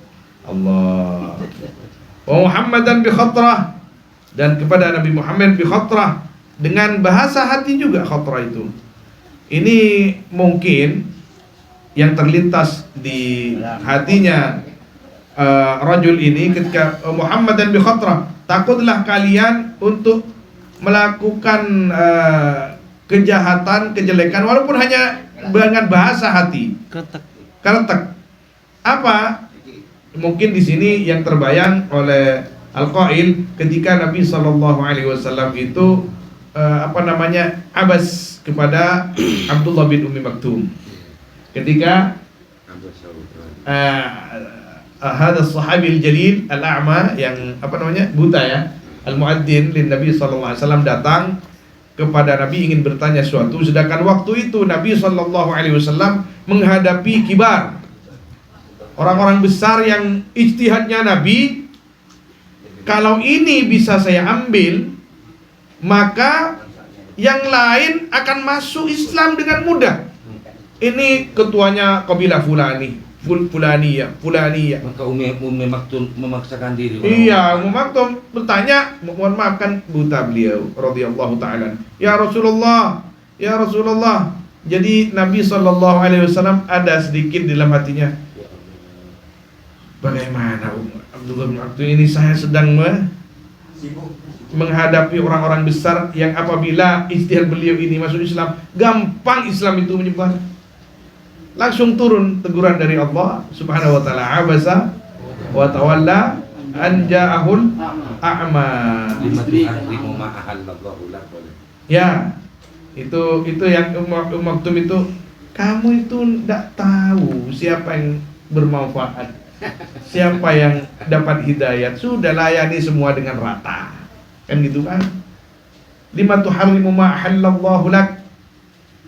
Allah. Wa Muhammadan bi khatrah, dan kepada Nabi Muhammad bi khatrah, dengan bahasa hati juga khatrah itu. Ini mungkin yang terlintas di hatinya rajul ini ketika Muhammadan bi khatrah, takutlah kalian untuk melakukan kejahatan, kejelekan walaupun hanya dengan bahasa hati. Kretek. Apa? Mungkin di sini yang terbayang oleh Al-Qail ketika Nabi SAW itu abas kepada Abdullah bin Ummi Maktum. Ketika hadha sahabil jalil al-a'ma yang buta ya, al-muadzin lin Nabi SAW datang kepada Nabi ingin bertanya sesuatu, sedangkan waktu itu Nabi SAW menghadapi kibar, orang-orang besar yang ijtihadnya Nabi, kalau ini bisa saya ambil, maka yang lain akan masuk Islam dengan mudah. Ini ketuanya kabilah Fulaniyah. Maka Umi Maktum memaksakan diri. Iya, Umi Maktum bertanya, mohon maaf kan buta beliau radhiyallahu taala. Ya Rasulullah, jadi Nabi SAW ada sedikit di dalam hatinya. Bagaimana Abdullah bin Maktum ini, saya sedang menghadapi orang-orang besar yang apabila ijtihad beliau ini masuk Islam, gampang Islam itu menyebar. Langsung turun teguran dari Allah Subhanahu wa taala, abasa wa tawalla an ja'ahul a'ma. Ya, itu yang Maktum itu, kamu itu tidak tahu siapa yang bermanfaat, siapa yang dapat hidayat, sudah layani semua dengan rata. Kan gitu kan? Lima tuharrimu ma ahallallahu lak.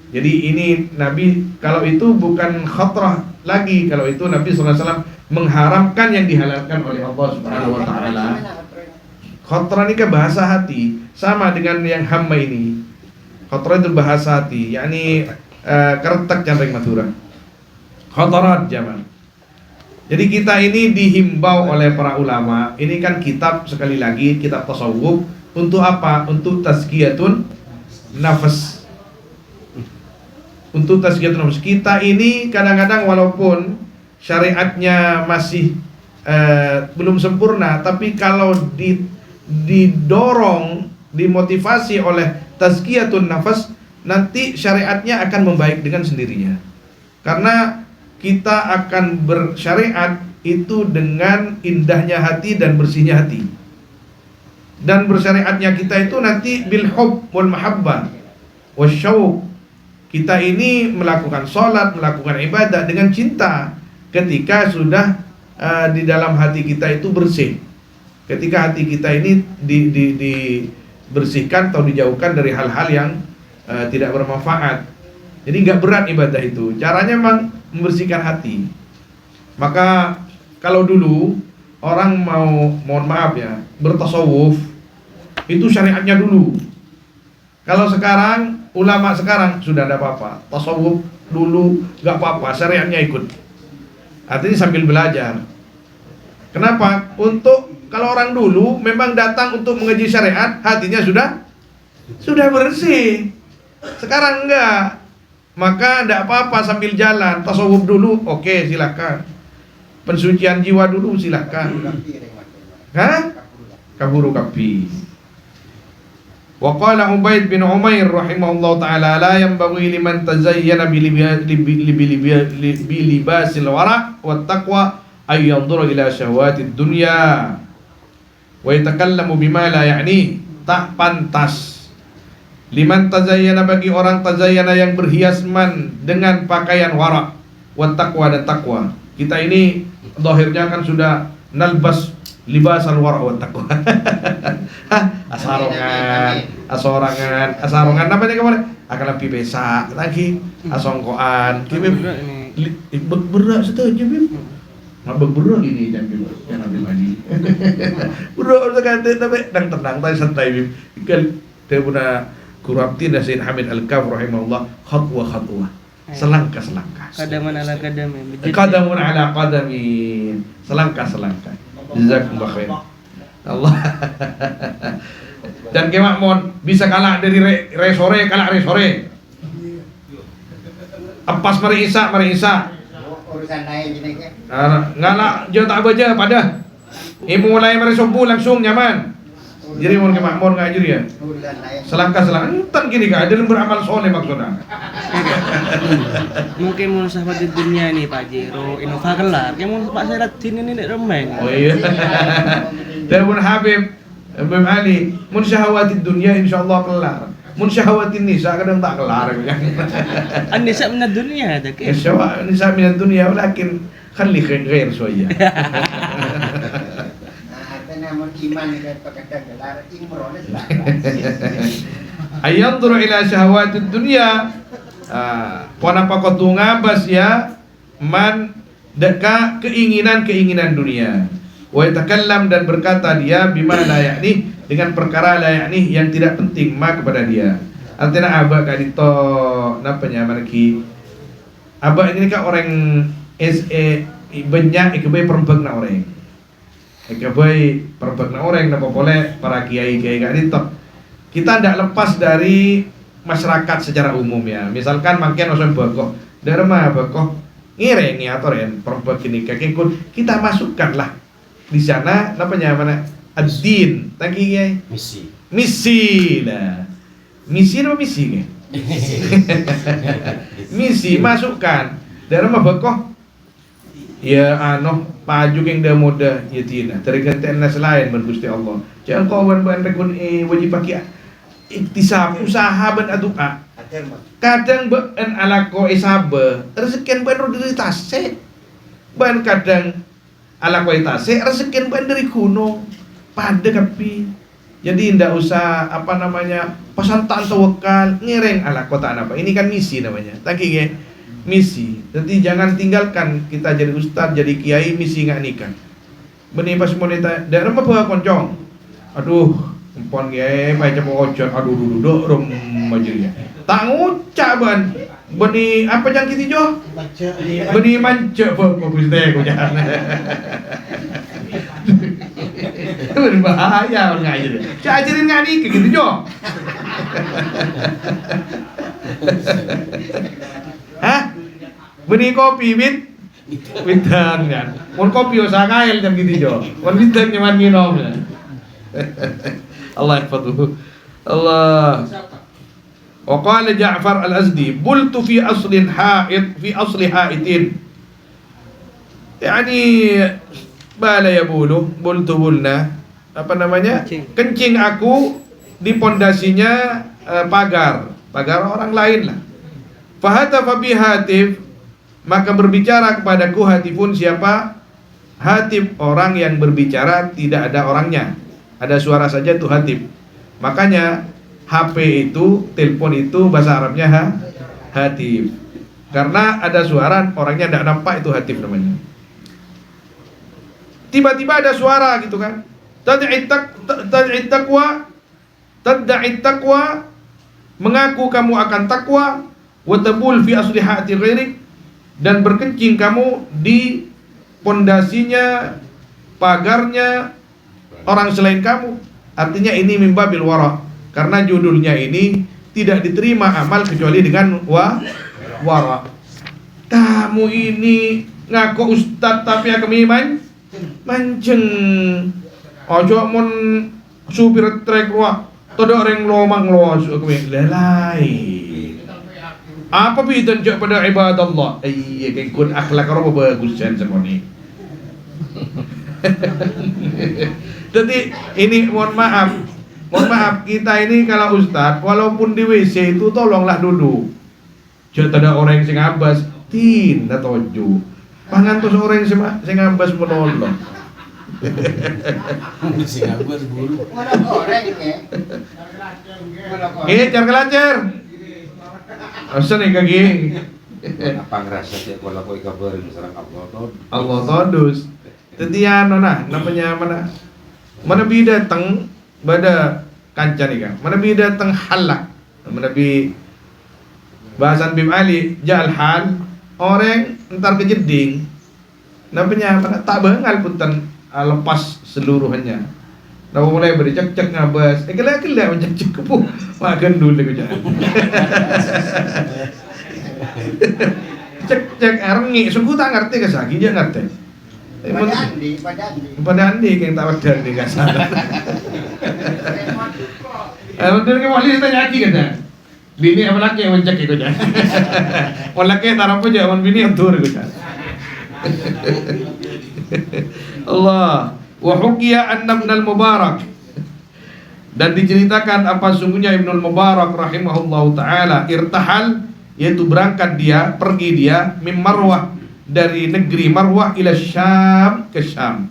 Jadi ini Nabi, kalau itu bukan khatrah lagi, kalau itu Nabi SAW mengharamkan yang dihalalkan oleh Allah Subhanahu wa taala. Khatrah ini kan bahasa hati, sama dengan yang hamma ini. Khatrah itu bahasa hati, yakni keretak jambeng Madura. Khatarat zaman. Jadi kita ini dihimbau oleh para ulama. Ini kan kitab, sekali lagi kitab tasawuf. Untuk apa? Untuk tazkiyatun nafas. Untuk tazkiyatun nafas. Kita ini kadang-kadang walaupun syariatnya masih belum sempurna, tapi kalau didorong, dimotivasi oleh tazkiyatun nafas, nanti syariatnya akan membaik dengan sendirinya. Karena kita akan bersyariat itu dengan indahnya hati dan bersihnya hati. Dan bersyariatnya kita itu nanti bil hub wal mahabbah wasyauq. Kita ini melakukan sholat, melakukan ibadah dengan cinta ketika sudah di dalam hati kita itu bersih. Ketika hati kita ini dibersihkan atau dijauhkan dari hal-hal yang tidak bermanfaat. Jadi nggak berat ibadah itu. Caranya memang membersihkan hati. Maka kalau dulu orang mau, mohon maaf ya, bertasawuf itu syariatnya dulu. Kalau sekarang ulama sekarang sudah ada apa-apa. Tasawuf dulu nggak apa-apa, syariatnya ikut. Artinya sambil belajar. Kenapa? Untuk kalau orang dulu memang datang untuk mengaji syariat, hatinya sudah bersih. Sekarang enggak. Maka tidak apa-apa sambil jalan. Tasawuf dulu, oke, silakan. Pensucian jiwa dulu, silakan. Hah? Kaburu kapi. Wa qala Ubaid bin Umair rahimahullah ta'ala, la yanbaghi liman tazayyana bilibasil wara' wat taqwa ay yanzura ila syahwatid dunya wa yatakallamu bima la ya'ni. Tak pantas liman tazayyana, bagi orang tazayyana yang berhiasman dengan pakaian wara' wat taqwa dan takwa. Kita ini zahirnya kan sudah nalbas libasal wara' wat taqwa. Asarongan namanya kemarin akan lebih besak lagi asongkoan kibib berak saja bib ngabek berak ini dan bib yang ambil lagi berak sekali tapi dang tenang tadi santai bib kan dia punya Kurabti dan Sayyid Hamid Al-Kaf rahimahullah, khatwa selangkah qadamun ala qadamin, selangkah jazakumullah khair Allah. Dan kemakmon bisa kalah dari re sore empas mari isa Urusan lain gini kan. ngalah jo tak baca pada mulai mari subuh langsung nyaman. Jadi mau kemakmon ngajur ya. Urusan lain. Selangkah entan gini kan ada yang beramal soleh maksudnya. Mungkin mau sahabat di dunia nih Pak Jero Innova kelar yang mau Pak Serat sini nih remeng. Oh iya. Dan pun Habib Ali mun syahawatid dunia insyaallah kelar. Mun syahwatin nisa kadang tak kelar ya. An-nisa minad dunia ada ke? Nisa minad dunia walakin khalli ghair shoya. Namun iman dengan pekerjaan gelar imron Ayanzuru ila syahawatid dunia. Wana pakotunga bas ya man deka keinginan dunia. Wa yatakallam, dan berkata dia bima la yakni, dengan perkara la yakni yang tidak penting ma kepada dia. Artinya abah kadito napanya marki. Abah ini kan orang banyak ikebe perembag na orang. Ikebe perembag na orang napa boleh para kiai kadito. Kita tidak lepas dari masyarakat secara umum ya. Misalkan mangken osok bakoh, dharma bakoh ngirengi atau ren perembag ini kakekun, kita masukkanlah di sana namanya mana ad-din tadi ya misi lah misi nih misi masukkan dalam bakoh ya paju yang dah muda ya tina tergantian nas lain bergusti Allah jangan kawan ban rekun wajib pakai iktisab usaha ban aduka kadang ban alako isabe rezekian ban rodiritas ban kadang ala kualitase rezekian ban dari gunung pada kapi. Jadi ndak usah apa namanya pasantan tawakal ngereng ala kota apa. Ini kan misi namanya. Tangki ya. Misi. Jadi jangan tinggalkan kita jadi ustaz, jadi kiai misi nggak nikah. Benih pas moneta daerah apa koncong. Aduh, empon kiai baca pokok aduh duduk rom majurnya. Tak ngucap ban. Beni apa yang kita jo? Baca Beni manca bagus deh kau jangan. Berbahaya orang ngajar. Cak ajarin ngani ke gitu jo. Hah? Beni kopi bintang kan. Mon kopi usah kail jam gitu jo. Mon bintang nyaman minum kan. Allah yahfazuhu. Allah. وقال جعفر الأزدي بلت في أصل حائط في أصل حائط يعني bala ya bulu bulna apa namanya kencing aku di pondasinya pagar orang lain lah. Fahatafa bi hatif, maka berbicara kepadaku hatifun. Siapa? Hatif, orang yang berbicara tidak ada orangnya, ada suara saja tuh hatif. Makanya HP itu, telepon itu bahasa Arabnya hatif. Karena ada suara, orangnya tidak nampak, itu hatif namanya. Tiba-tiba ada suara gitu kan. Tad'i taqwa, mengaku kamu akan takwa, wa tabul fi asli hati ghairik, dan berkencing kamu di pondasinya, pagarnya orang selain kamu. Artinya ini mimbabil wara. Karena judulnya ini tidak diterima amal kecuali dengan wara. Kamu ini ngaku ustaz tapi kami manceng. Ojo mon supir trek wa todo reng lomang lo kami lelai. Apa bidan jak pada ibadallah? Iya kan kun akhlak ro bagus sen semoni. Jadi ini mohon maaf, kita ini kalau ustaz walaupun di WC itu tolonglah duduk. Jangan ada orang yang sing abas tin tojo. Pangantos orang sing abas menolong. sing abas bulu. Mana goreng ya? Car kelacer. Asa nih kaki. Apa ngerasa sih kalau kau kabarin serang Allah todus. Tetian namanya mana bi datang pada kancan ikan, mana bi datang halak, mana bi bahasan Bim Ali jal hal orang entar kejeding, namanya mana tak bengal punten lepas seluruhnya. Nah mulai beri cek ngabas, kela mencek kepu makan dulu ke jangan. cek erengi, sungguh tak ngerti kesagi dia ngerti. Pada Andi yang tak wajar di kasar. Betul ke wali tanya lagi kan? Bini apa laki yang mencek itu jangan. Laki tarap aja, aman bini yang tur gitu. Allah. Wa hukiya anna Ibnul Mubarak, dan diceritakan apa sungguhnya Ibnul Mubarak rahimahullahu taala irtahal, yaitu berangkat dia, pergi dia mim Marwah, dari negeri Marwah ila Syam, ke Syam.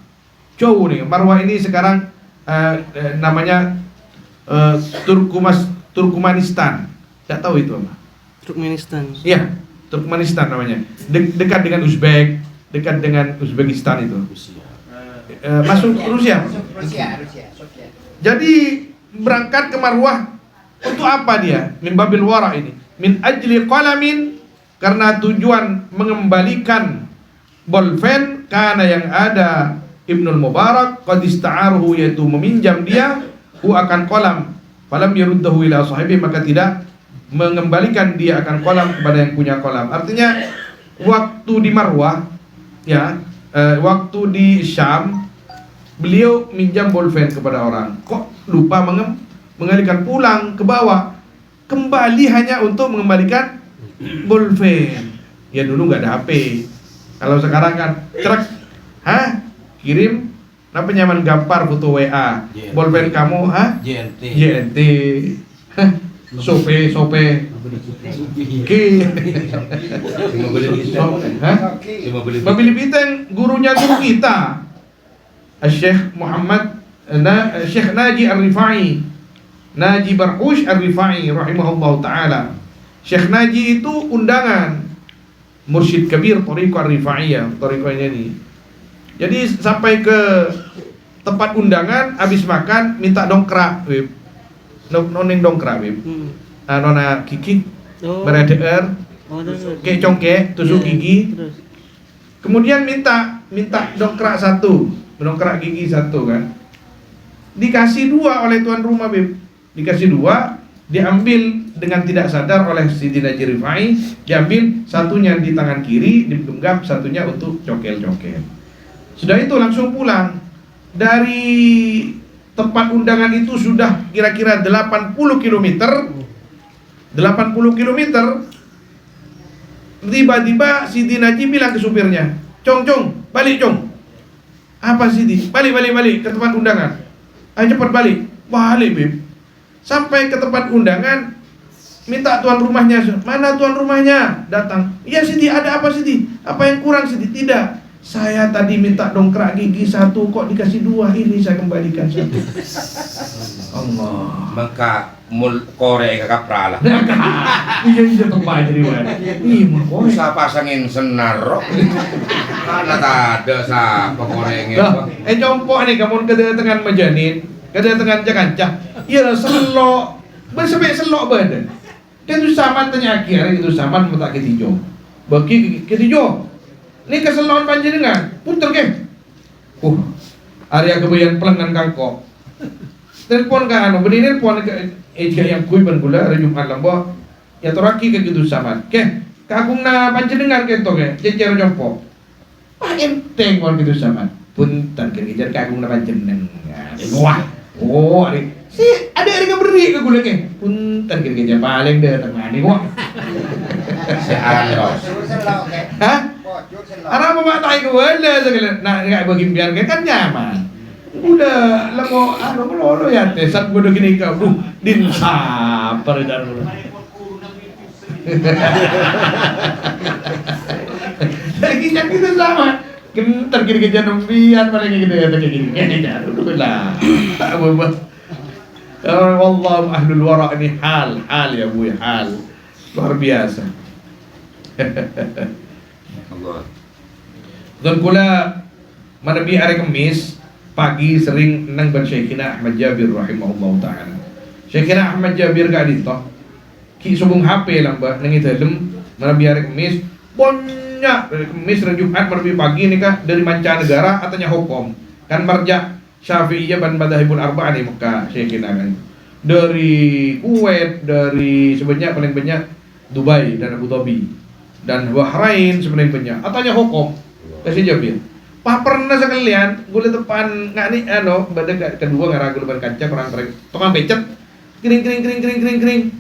Jauh nih, Marwah ini sekarang namanya Turkmenistan. Tidak tahu itu apa? Turkmenistan. Iya, Turkmenistan namanya. Dekat dengan Uzbek, dekat dengan Uzbekistan itu. Masuk Rusia. Rusia. Jadi berangkat ke Marwah untuk apa dia? Min babil wara ini. Min ajli qalamin, karena tujuan mengembalikan bolpen karena yang ada Ibnul Mubarak qad ista'aruhu, yaitu meminjam dia akan kolam, falam yaruddahu ila sahibi, maka tidak mengembalikan dia akan kolam kepada yang punya kolam. Artinya waktu di Marwah ya, waktu di Syam beliau minjam bolpen kepada orang, kok lupa mengalihkan pulang ke bawah, kembali hanya untuk mengembalikan bolpen. Ya dulu nggak ada HP. Kalau sekarang kan cerak, kirim apa nyaman gampar foto WA. Bolpen kamu, JNT. Sope. Babili Piteng, gurunya guru kita, Syekh Muhammad Syekh Naji Ar-Rifai, Naji Barhush Ar-Rifai rahimahullah ta'ala. Syekh Naji itu undangan mursyid kabir Thariqah Ar-Rifaiyah, Thariqahnya ini. Jadi sampai ke tempat undangan, habis makan minta dongkrak, noning dongkrak, nona Kiki beredar Oh, terus. Kayak congkek, tusuk Iya, gigi. Terus. Kemudian minta dongkrak satu, dongkrak gigi satu kan. Dikasih dua oleh tuan rumah, Beb. Dikasih dua, diambil dengan tidak sadar oleh Siti Najib Rifai. Diambil satunya di tangan kiri, digenggam, satunya untuk cokel-cokel. Sudah itu langsung pulang. Dari tempat undangan itu sudah kira-kira 80 km. 80 km. Tiba-tiba Siti Najib bilang ke supirnya, "Cong, balik Cong." "Apa Siti?" Balik ke tempat undangan." "Ayo cepat balik." Balik, Beb. Sampai ke tempat undangan, minta tuan rumahnya. "Mana tuan rumahnya?" Datang. "Iya Siti, ada apa Siti? Apa yang kurang Siti?" "Tidak, saya tadi minta dongkrak gigi satu, kok dikasih dua, ini saya kembalikan satu." Allah. Maka mul korek kakak prala. Iya tempat jadi mana? Iya mah kok. Usah pasangin senar. Karena tak ada siapa korengnya. Compok nih kamu kedatangan majanin, kedatangan Jakarta. Ya selok, bersebut selok badan. Kan itu sama tanya akhir itu sama mata ketijo. Bagi ketijo. Ini keselon panjenengan, puter ke? Area kebayan pelengan kangkok. Telepon kan anu, benih telepon ke jika yang kui ban gula hari Jumat lambo. Ya toraki ke gitu sama. Ke, kagung na panjenengan ke to ke, cecer jompo. Enteng kon gitu sama. Punten ke kejar kagung na panjenengan. Wah. Oh, hari si ada hari beri ke gula ke. Punten ke kejar paling deh tengani wah. Sealos. Hah? Arah mematai ke wala segala. Nah, enggak bagi biar kan nyaman. Udah lemo anu melolo ya teh sat bodoh gini kau din sabar dan lagi yang kita sama kentar kiri kejar nombian paling gitu ya kayak gini ya dulu lah tak apa wallahu ahlul wara ini hal ya Bu ya hal luar biasa. Allah. Dan kula manabi hari Kamis pagi sering nang ban Syekhina Ahmad Jabir rahimahullah ta'ala. Syekhina Ahmad Jabir gak dito ki subung HP lamba nang dalem manabi hari Kamis banyak dari Kamis dan Jumat manabi pagi nih kah dari mancanegara atanya hukum kan marja Syafi'iyah ban madhabul arba'ah di Mekah Syekhina kan dari Kuwait dari sebenarnya paling banyak Dubai dan Abu Dhabi dan Bahrain sebenarnya banyak atanya hukum kasih Jabir. Pak pernah sekalian, gue depan nggak nih, badan kedua nggak ragu depan kaca kurang kering, tukang becet, kering.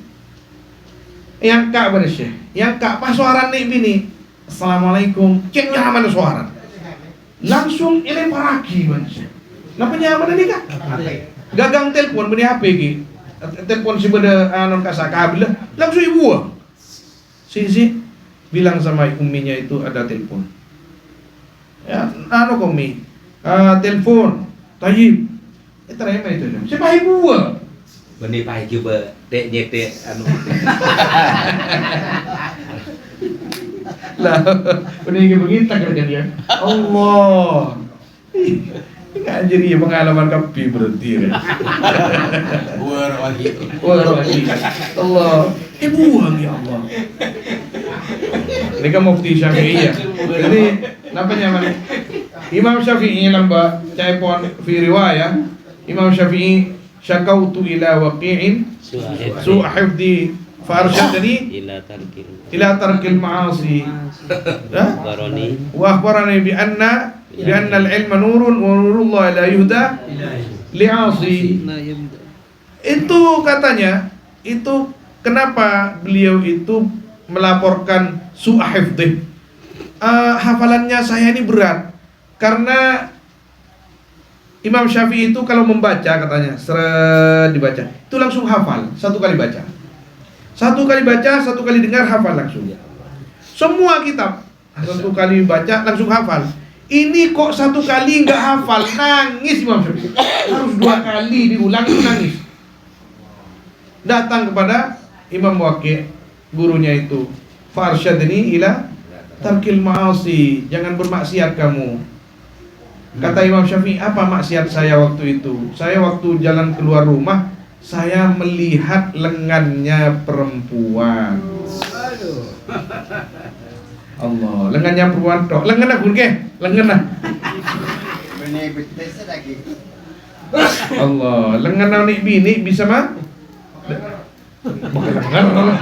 Yang kak bener sih, yang kak pas suara nih bini, assalamualaikum, cek nyaman suara, langsung ini paraki bener sih. Napa nyaman nih kak? Gagang telepon bener HP gitu, telepon si beda anon kasakabil, langsung ibu, si bilang sama uminya itu ada telepon. Ya, komi, telepon, Tayyib, terima itu dong. Siapa ibu? Benih pahit juga, dek nyete anu. Lah, benih begitu kan dia. Allah, nggak jadi pengalaman kapi berarti. War lagi. Allah, buang ya Allah. Ini kan mufti Syafi'iyah. Jadi namanya mana? Imam Syafi'i lamba caipon fi riwayah Imam Syafi'i syakautu ila waqi'in su'a hifdi farsyadani ila tarkil ma'asi wa akhbarani bi anna al-ilma nurun wa nurullah la yuhda li'asi. Itu katanya, itu kenapa beliau itu melaporkan su'a hifdi. Hafalannya saya ini berat karena Imam Syafi'i itu kalau membaca katanya seret dibaca itu langsung hafal satu kali baca, satu kali dengar hafal langsung. Semua kitab satu kali baca langsung hafal. Ini kok satu kali nggak hafal, nangis Imam Syafi'i. Harus dua kali diulang itu nangis. Datang kepada Imam Waqi', gurunya itu, farsyadni ila tarkil ma'asi, jangan bermaksiat kamu. Kata Imam Syafi'i, apa maksiat saya waktu itu? Saya waktu jalan keluar rumah, saya melihat lengannya perempuan. Aduh. Allah, lengannya perempuan tok. Lengan aku ke? Lengan ah. Benih betes lagi. Allah, lengan nik bini bisa mah? Bukan lengan.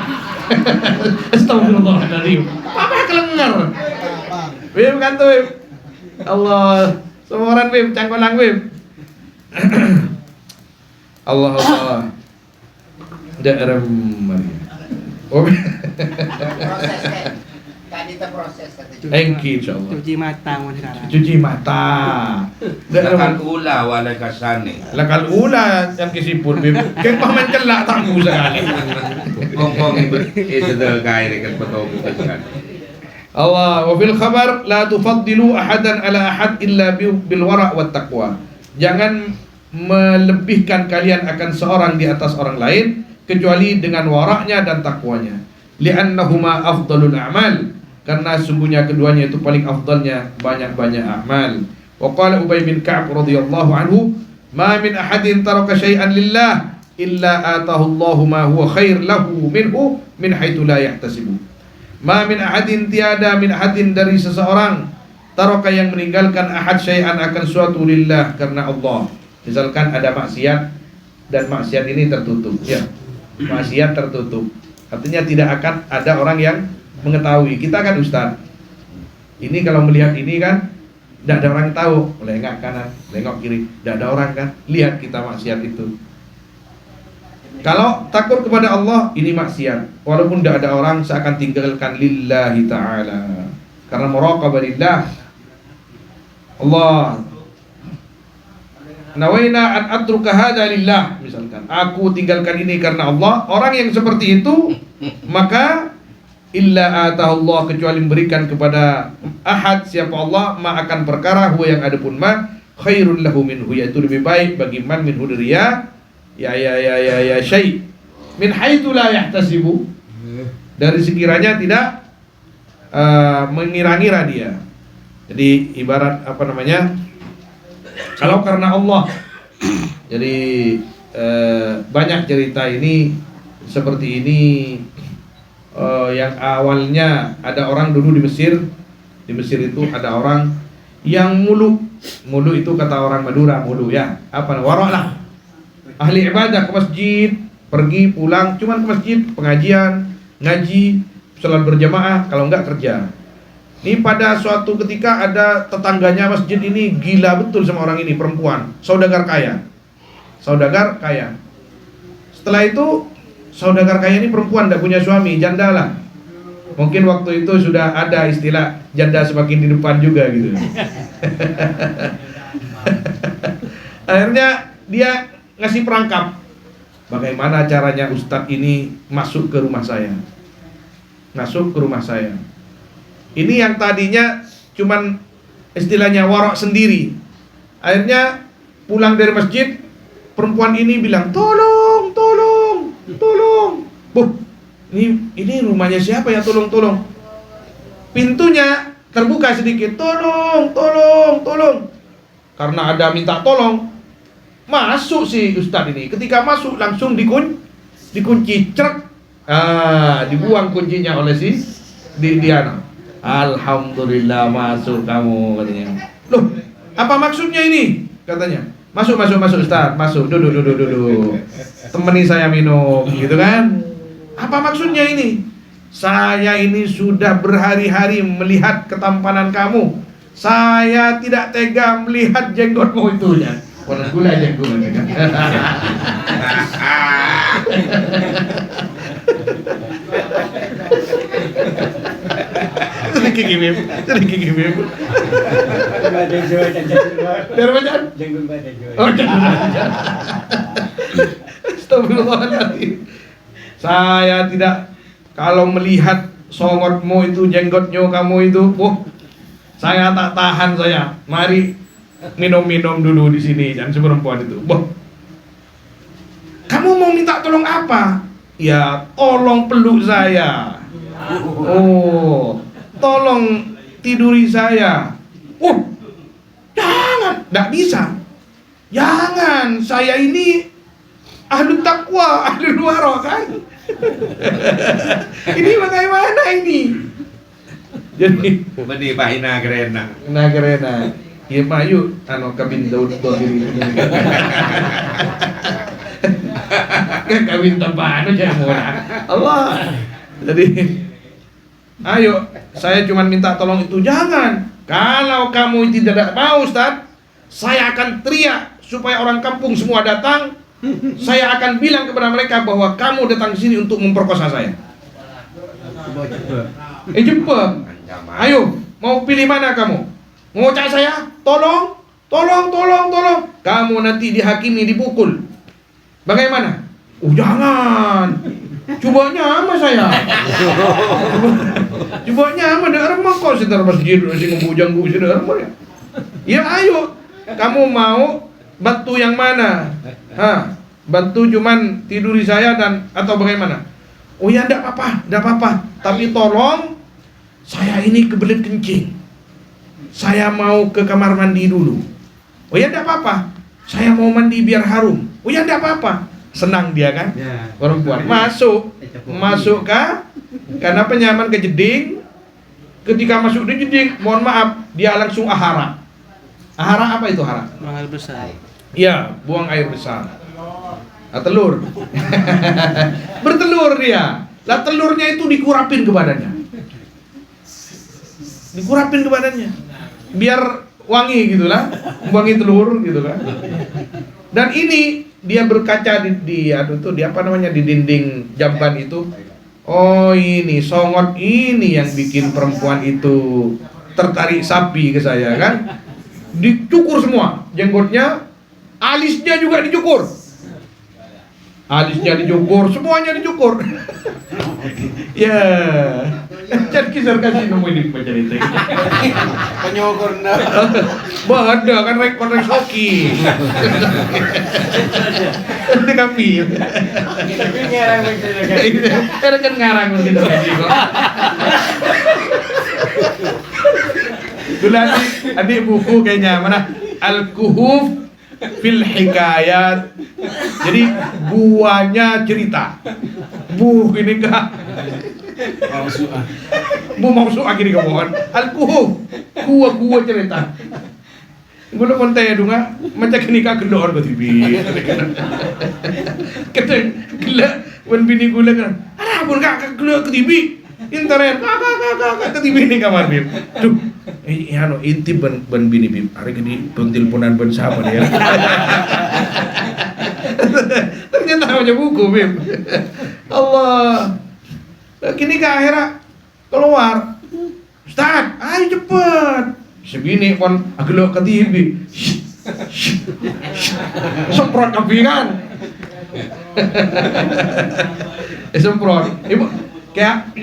Astagfirullahaladzim. Apa kelengar? Wim kan tuh Wim. Allah, semua orang Wim, cangkolang Wim. Allah Allah. Daerah Maria. Oh. Proses kan kita proses kata. Thank you insyaallah. Cuci mata mau sekarang. Cuci mata. Lakal ula walai kasane. Lakal ula yang kisipun Bim. Keng paman celak tamu sekali. Ngomong itu kaya dengan petobu kan. Allah wa fil khabar la tufaddilu ahadan ala ahad illa bil wara' wat taqwa. Jangan melebihkan kalian akan seorang di atas orang lain kecuali dengan waraknya dan takwanya. Li'annahuma afdalul a'mal. Karena sungguhnya keduanya itu paling afdalnya banyak-banyak amal. Wa qala Ubay bin Ka'ab radhiyallahu anhu, "Ma min ahadin taraka syai'an lillah illa atahu Allahu ma huwa khair lahu minhu min haitsu la yahtasibu." Ma min ahadin tiada min ahadin dari seseorang taraka yang meninggalkan ahad syai'an akan suatu lillah karena Allah. Misalkan ada maksiat dan maksiat ini tertutup, ya. Maksiat tertutup. Artinya tidak akan ada orang yang mengetahui. Kita kan ustaz. Ini kalau melihat ini kan tidak ada orang tahu. Lengak kanan, lengok kiri, tidak ada orang kan. Lihat kita maksiat itu. Kalau takut kepada Allah, ini maksiat. Walaupun tidak ada orang, saya akan tinggalkan lillahi ta'ala. Karena muraqabah lillah. Allah. Nawaina an atruka hadza lillah, misalkan. Aku tinggalkan ini karena Allah. Orang yang seperti itu, maka illa atahullah, kecuali memberikan kepada ahad siapa Allah ma akan perkara huwa yang ada pun ma khairul lahu minhu, yaitu lebih baik bagi man minhu dari ya syai min haitsu la yahtasibu, dari sekiranya tidak mengira-ngira dia. Jadi ibarat apa namanya, kalau karena Allah. Jadi banyak cerita ini seperti ini. Yang awalnya ada orang dulu di Mesir. Di Mesir itu ada orang yang mulu itu kata orang Madura, mulu ya. Apa warok lah. Ahli ibadah ke masjid, pergi pulang cuman ke masjid, pengajian, ngaji, salat berjamaah, kalau enggak kerja. Ini pada suatu ketika ada tetangganya masjid ini gila betul sama orang ini, perempuan, saudagar kaya. Saudagar kaya. Setelah itu saudagar kaya ini perempuan, tidak punya suami, janda lah. Mungkin waktu itu sudah ada istilah janda semakin di depan juga gitu. Akhirnya dia ngasih perangkap. Bagaimana caranya Ustadz ini masuk ke rumah saya? Masuk ke rumah saya. Ini yang tadinya cuman istilahnya warok sendiri. Akhirnya pulang dari masjid, perempuan ini bilang, tolong. Buh, ini rumahnya siapa ya, tolong. Pintunya terbuka sedikit, tolong. Karena ada minta tolong, masuk si Ustadz ini. Ketika masuk langsung dikunci, cerek. Dibuang kuncinya oleh si Diana. Alhamdulillah masuk kamu, katanya. Loh, apa maksudnya ini? Katanya. Masuk Ustaz, masuk, duduk. Temani saya minum, gitu kan? Apa maksudnya ini? Saya ini sudah berhari-hari melihat ketampanan kamu. Saya tidak tega melihat jenggotmu itu ya. Warna gula jenggotnya kan. Sedikit gimim. Biar macam? Jenggot pada jual. Oh, jangan. Astagfirullahaladzim. Saya tidak, kalau melihat songotmu itu, jenggotnya kamu itu, saya tak tahan saya. Mari minum dulu di sini, dan si perempuan itu. Kamu mau minta tolong apa? Ya, tolong peluk saya. Oh, tolong tiduri saya. Jangan, tidak bisa. Jangan, saya ini ahlu taqwa, ahlu wara kan. Ini bagaimana ini? Jadi Beni pahina gerena. nagerena. Iya mayu anu kabin daud diri. Kan kawin tambah anu jangan murah. Allah. Jadi ayo, saya cuma minta tolong itu jangan. Kalau kamu tidak mau, Ustaz, saya akan teriak supaya orang kampung semua datang. Saya akan bilang kepada mereka bahwa kamu datang ke sini untuk memperkosa saya. Cepet. Ayo, mau pilih mana kamu? Mau cak saya? Tolong. Kamu nanti dihakimi, dipukul. Bagaimana? Jangan. Cubanya sama saya. Cubanya sama ada remang kok setar masjid sing ngubujang gue sudah remang ya. Ya ayo. Kamu mau bantu yang mana? Bantu cuman tiduri saya dan atau bagaimana? Oh ya enggak apa-apa. Tapi tolong saya ini kebelet kencing. Saya mau ke kamar mandi dulu. Oh ya enggak apa-apa. Saya mau mandi biar harum. Oh ya enggak apa-apa. Senang dia kan? Ya. Perempuan masuk kah? Karena penyaman ke jeding. Ketika masuk di jeding, mohon maaf, dia langsung ahara. Ahara apa itu ahara? Mahal besar. Iya, buang air besar. Telur. Bertelur dia. Lah telurnya itu dikurapin ke badannya. Biar wangi gitu lah. Wangi telur gitu kan. Dan ini dia berkaca di dinding jamban itu. Oh ini songot ini yang bikin perempuan itu tertarik sapi ke saya kan. Dicukur semua jenggotnya, alisnya juga dicukur. Semuanya dicukur. Ya. Can kisar kasih nemu ini pencerita. Penyogor ndak. Ada kan rekor hoki. Itu kami. Tapi ngarang menceritakan. Ada kan ngarang gitu lagi kok. Dulu adik buku kayaknya mana Al-Kuhuf fil Hikayat. Jadi buahnya cerita. Ini kak. Mausu'ah gini kawan. Al-Kuhuf. Gua cerita. Gua pun tanya dunga macam kini kak kendor ke TV. Kata gila wan bini gula kan. Ada pun kak keluar ke TV. Internet kakak ke TV ni kamar bib. Duh. Inti ban bini bib. Hari ini pentilponan ban sama dia. Ternyata macam buku bib. Allah. Kini ke akhirnya keluar. Ustaz, ayo cepet. Sebini pun agak ke TV. Semprot kapi kan. Semprot. Ibu kayak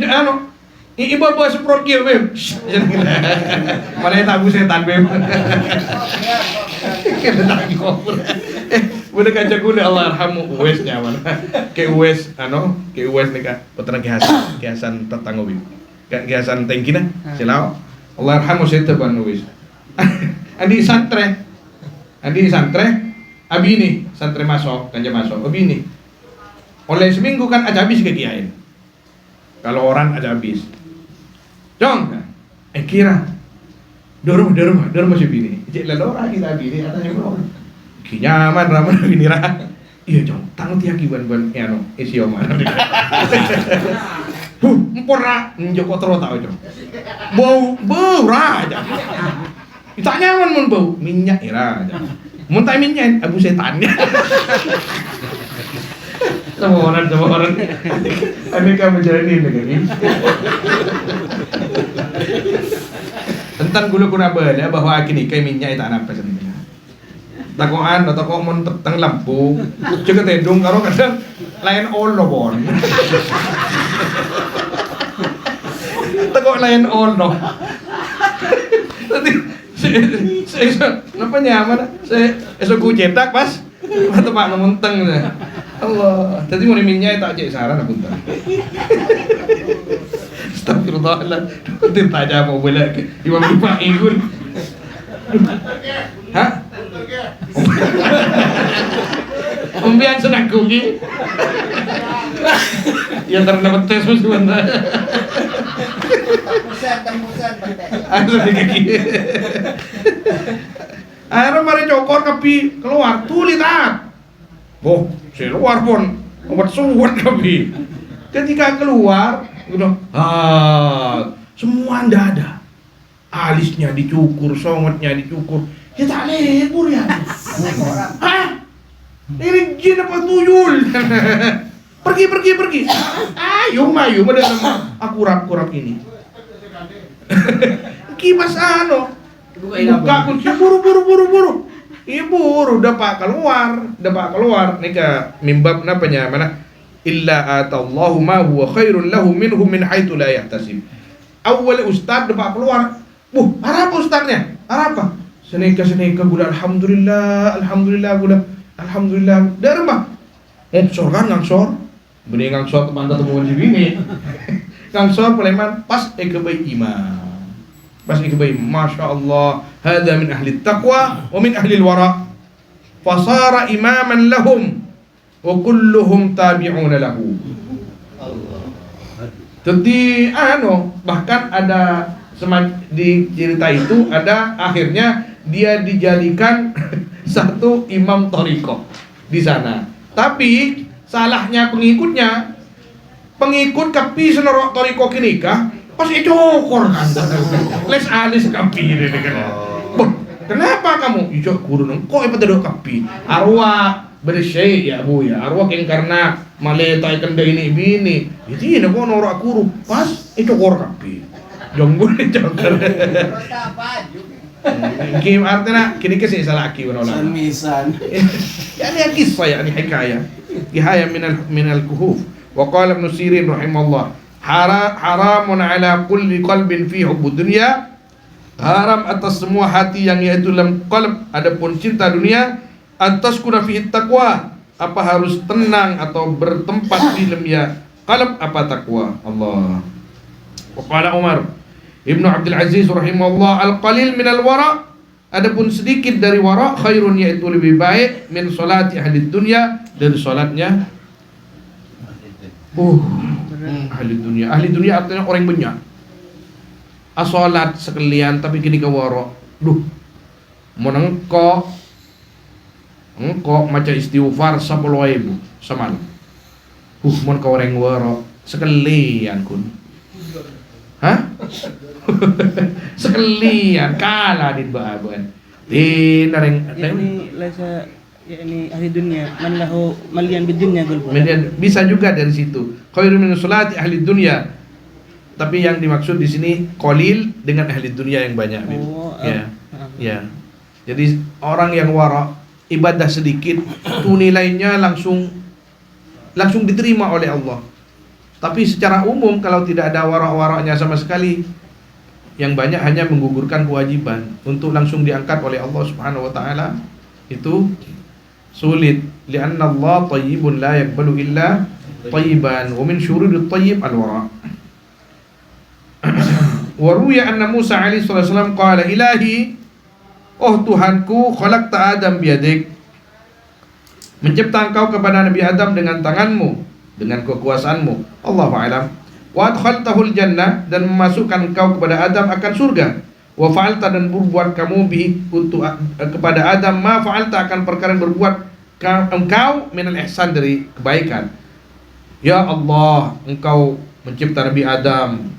ibu bawa semprot kia beb. Malah tabu setan beb. Kita tak dikobur. Udah kaca gula Allah arhamu Uwesnya mana? Ke Uwes nih kak. Peternak kiasan tetangga beb. Kiasan tengkina silau. Allah arhamu setan ban Uwes. Andi santre. Abi ini santre masuk, kanja masuk. Abi ini. Oleh seminggu kan aja habis kekiain. Kalau orang aja habis. Dong, kira. Dorong masih bini. Cek lelora kita bini atanya orang. Kinyaman ramah bini rah. Iya jong, tang tiap kiban isi oman. Empor ra, njoko tero tau jong. Bau ra aja. Kita nyaman mun bau minyak ira aja. Mun tak minyak abu setannya. Sama orang. Aneka menjalani negeri. Tentang gula kuna bala bahwa kini kay minyak ita apa sendiri. Takoan atau kok mun teng lampu, juga tedung karo kadang lain olo bon. Takok lain olo. Tadi napa nyaman? Esok ku cetak pas tepak munteng. Allah, tadi mau minyak tak cek saran aku tak. Astagfirullahaladzim. Tidak aja mau boleh. Imam lupa ikut. Hah? Umbian senang kuki. Ya karena tes sebentar. Tembusan pakai. Akhirnya kaki. Akhirnya mari cokor kapi keluar tulis tat. Oh, saya keluar pun obat suwat kapi. Ketika keluar, gitu, semua ndak ada. Alisnya dicukur, songotnya dicukur. Ya tak lebur ya. Hah? Ini jin apa tuyul? Pergi. Ayo mayu pada sama akurat ini. Kipas buka kunci buru. Buru dapat keluar. Nih ke mimbab napanya mana? Illa atallahu ma huwa khairun lahu minhum min haitsu la yahtasib. Awal ustaz dapat keluar. Apa ustaznya? Apa? Seneka gula alhamdulillah gula. Alhamdulillah. Dari rumah. Ngangsor. Benih ngangsor teman temuan di bini. Ngangsor peleman pas bayi imam. Masya Allah. Hada min ahli taqwa wa min ahli wara. Fasara imaman lahum. Wa kulluhum tabi'una lahu. Jadi bahkan ada di cerita itu ada akhirnya dia dijadikan satu imam thariqah di sana. Tapi salahnya pengikut kapi senorok thariqah kinikah pas cokor kan. Les alis kapi ini kan. Kenapa kamu? Ijok guru kok ipa tado kapi. Arwah bersih ya bu ya. Arwah yang karena maleta ikan ini bini. Jadi kok norak guru pas cokor kapi. Jonggol cokor. Kim artinya kini kesini salah aki wanola. Misan. Yani kisah yani hikayah min al kuhuf. Wa qala Ibnu Sirin rahimahullah, haramun ala kulli qalbin fi hubbud dunya. Haram atas semua hati yang yaitu dalam qalb adapun cinta dunia, antaskuna fi taqwa, apa harus tenang atau bertempat di dalam ya qalb apa takwa Allah. Wa qala Umar Ibnu Abdul Aziz rahimahullah, al-qalil minal wara, adapun sedikit dari wara, khairun yaitu lebih baik min salati ahli dunya, dari salatnya ahli dunya. Ahli dunya artinya orang banyak. Asolat sekalian tapi kini ke wara. Menengko macam istighfar 10.000 semalam. Mon ka orang wara sekalian kun. Hah? Sekalian kalah di bahaban. Ini lesa ini ahli dunia man lahu malian bidunya gulbu. Bisa juga dari situ. Khairun min salati ahli dunia. Tapi yang dimaksud di sini qalil dengan ahli dunia yang banyak. Ya. Jadi orang yang wara ibadah sedikit itu nilainya langsung diterima oleh Allah. Tapi secara umum kalau tidak ada wara-waranya sama sekali, yang banyak hanya menggugurkan kewajiban untuk langsung diangkat oleh Allah Subhanahu wa taala, itu sulit. Lianna Allah thayyibun la yaqbalu illa thayyiban wa min syurudit thayyib al-wara. Wa ruya anna Musa alaihi wasallam qala ilahi, oh Tuhanku, khalaqta Adam biyadik, mencipta engkau kepada Nabi Adam dengan tanganmu, dengan kekuasaanmu. Allahu a'lam. Wa adkhaltahul jannah, dan memasukkan engkau kepada Adam akan surga. Wa fa'alta, dan berbuat kamu bihi untuk kepada Adam ma fa'alta, akan perkara yang berbuat engkau minal ihsan, dari kebaikan. Ya Allah, engkau mencipta Nabi Adam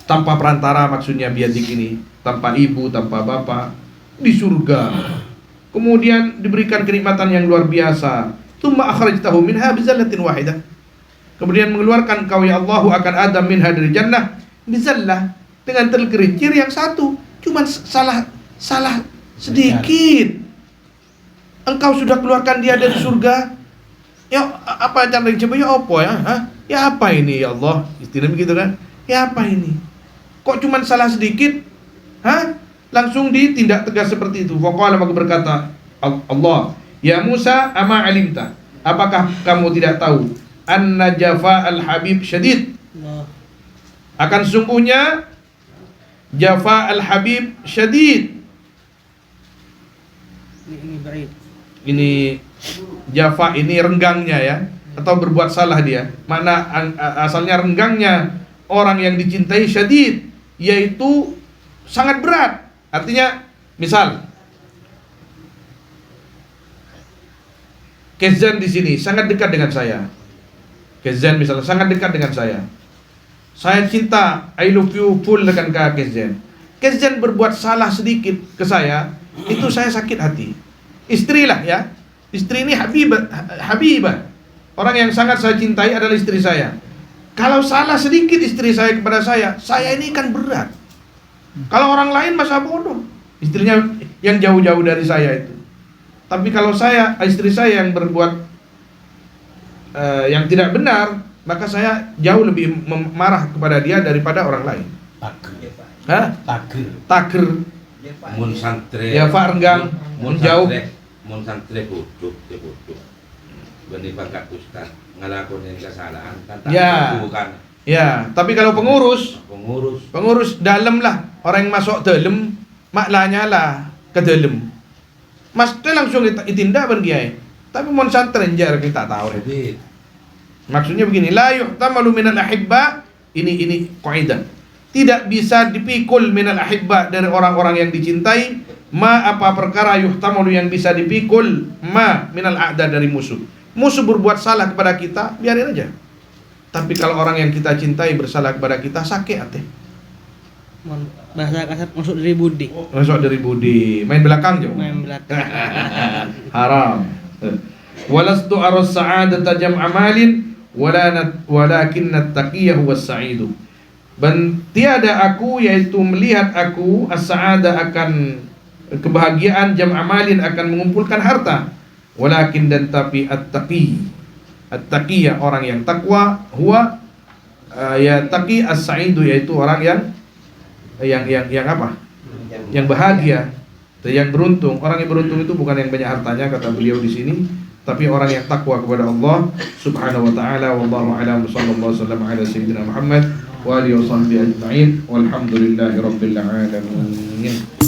tanpa perantara, maksudnya biadik ini, tanpa ibu, tanpa bapak, di surga. Kemudian diberikan kenikmatan yang luar biasa. Tsumma akhrajtahu minha bizallatin wahidah. Kemudian mengeluarkan kau ya Allah akan Adam minha dari jannah bizallah, dengan tergelincir yang satu, cuman salah sedikit. Engkau sudah keluarkan dia dari surga. Ya apa cara coba ya apa ya? Ya apa ini ya Allah? Istilah begitu kan? Ya apa ini? Kok cuman salah sedikit? Langsung ditindak tegas seperti itu. Faqala, maka berkata Allah, ya Musa, ama alimta, apakah kamu tidak tahu anna jafa al-habib syadid, akan sesungguhnya jafa al-habib syadid. Ini baik. Ini jafa, ini renggangnya ya. atau berbuat salah dia. Makna asalnya renggangnya orang yang dicintai syadid, yaitu sangat berat. Artinya, misal Kezan di sini sangat dekat dengan saya. Kezan misalnya sangat dekat dengan saya. Saya cinta, I love you full dengan Kezan. Kezan berbuat salah sedikit ke saya, itu saya sakit hati. Istri lah ya. Istri ini Habibah. Orang yang sangat saya cintai adalah istri saya. Kalau salah sedikit istri saya kepada saya ini kan berat. Kalau orang lain masa bodoh. Istrinya yang jauh-jauh dari saya itu. Tapi kalau istri saya yang berbuat yang tidak benar, maka saya jauh lebih marah kepada dia daripada orang lain. Hah? Taker. Mun santri. Ya Pak renggang, menjauh. Mun santri bodoh. Benih bangkat ustaz ngelakuin kesalahan kan tak kan. Ya, tapi kalau pengurus dalam lah, orang yang masuk dalam maknanya lah ke dalam. Maksudnya langsung ditindak ban kiai. Tapi mon santren jar kita tahu. Maksudnya begini, la yuhtamalu minal ahibba, ini kaidah. Tidak bisa dipikul minal ahibba dari orang-orang yang dicintai, ma apa perkara yuhtamalu yang bisa dipikul, ma minal a'da dari musuh. Musuh berbuat salah kepada kita, biarin aja. Tapi kalau orang yang kita cintai bersalah kepada kita, sakit hati. Bahasa kasar masuk dari budi. Masuk dari budi. Main belakang jauh. Main belakang. Haram. Walastu aras sa'adata jam'a malin walakin at-taqiyya huwa as-sa'idu. Dan tiada aku, yaitu melihat aku, as-sa'ada akan kebahagiaan, jam'a malin akan mengumpulkan harta. Walakin dan tapi at-taqiyya orang yang takwa, huwa ya taqi as-sa'idu, yaitu orang yang apa? Yang bahagia, yang beruntung. Orang yang beruntung itu bukan yang banyak hartanya, kata beliau di sini, tapi orang yang takwa kepada Allah Subhanahu wa taala. Wallahu a'lam. Sallallahu wasallam ala sayyidina Muhammad wa alihi washabbihi ajma'in. Walhamdulillahirabbil alamin.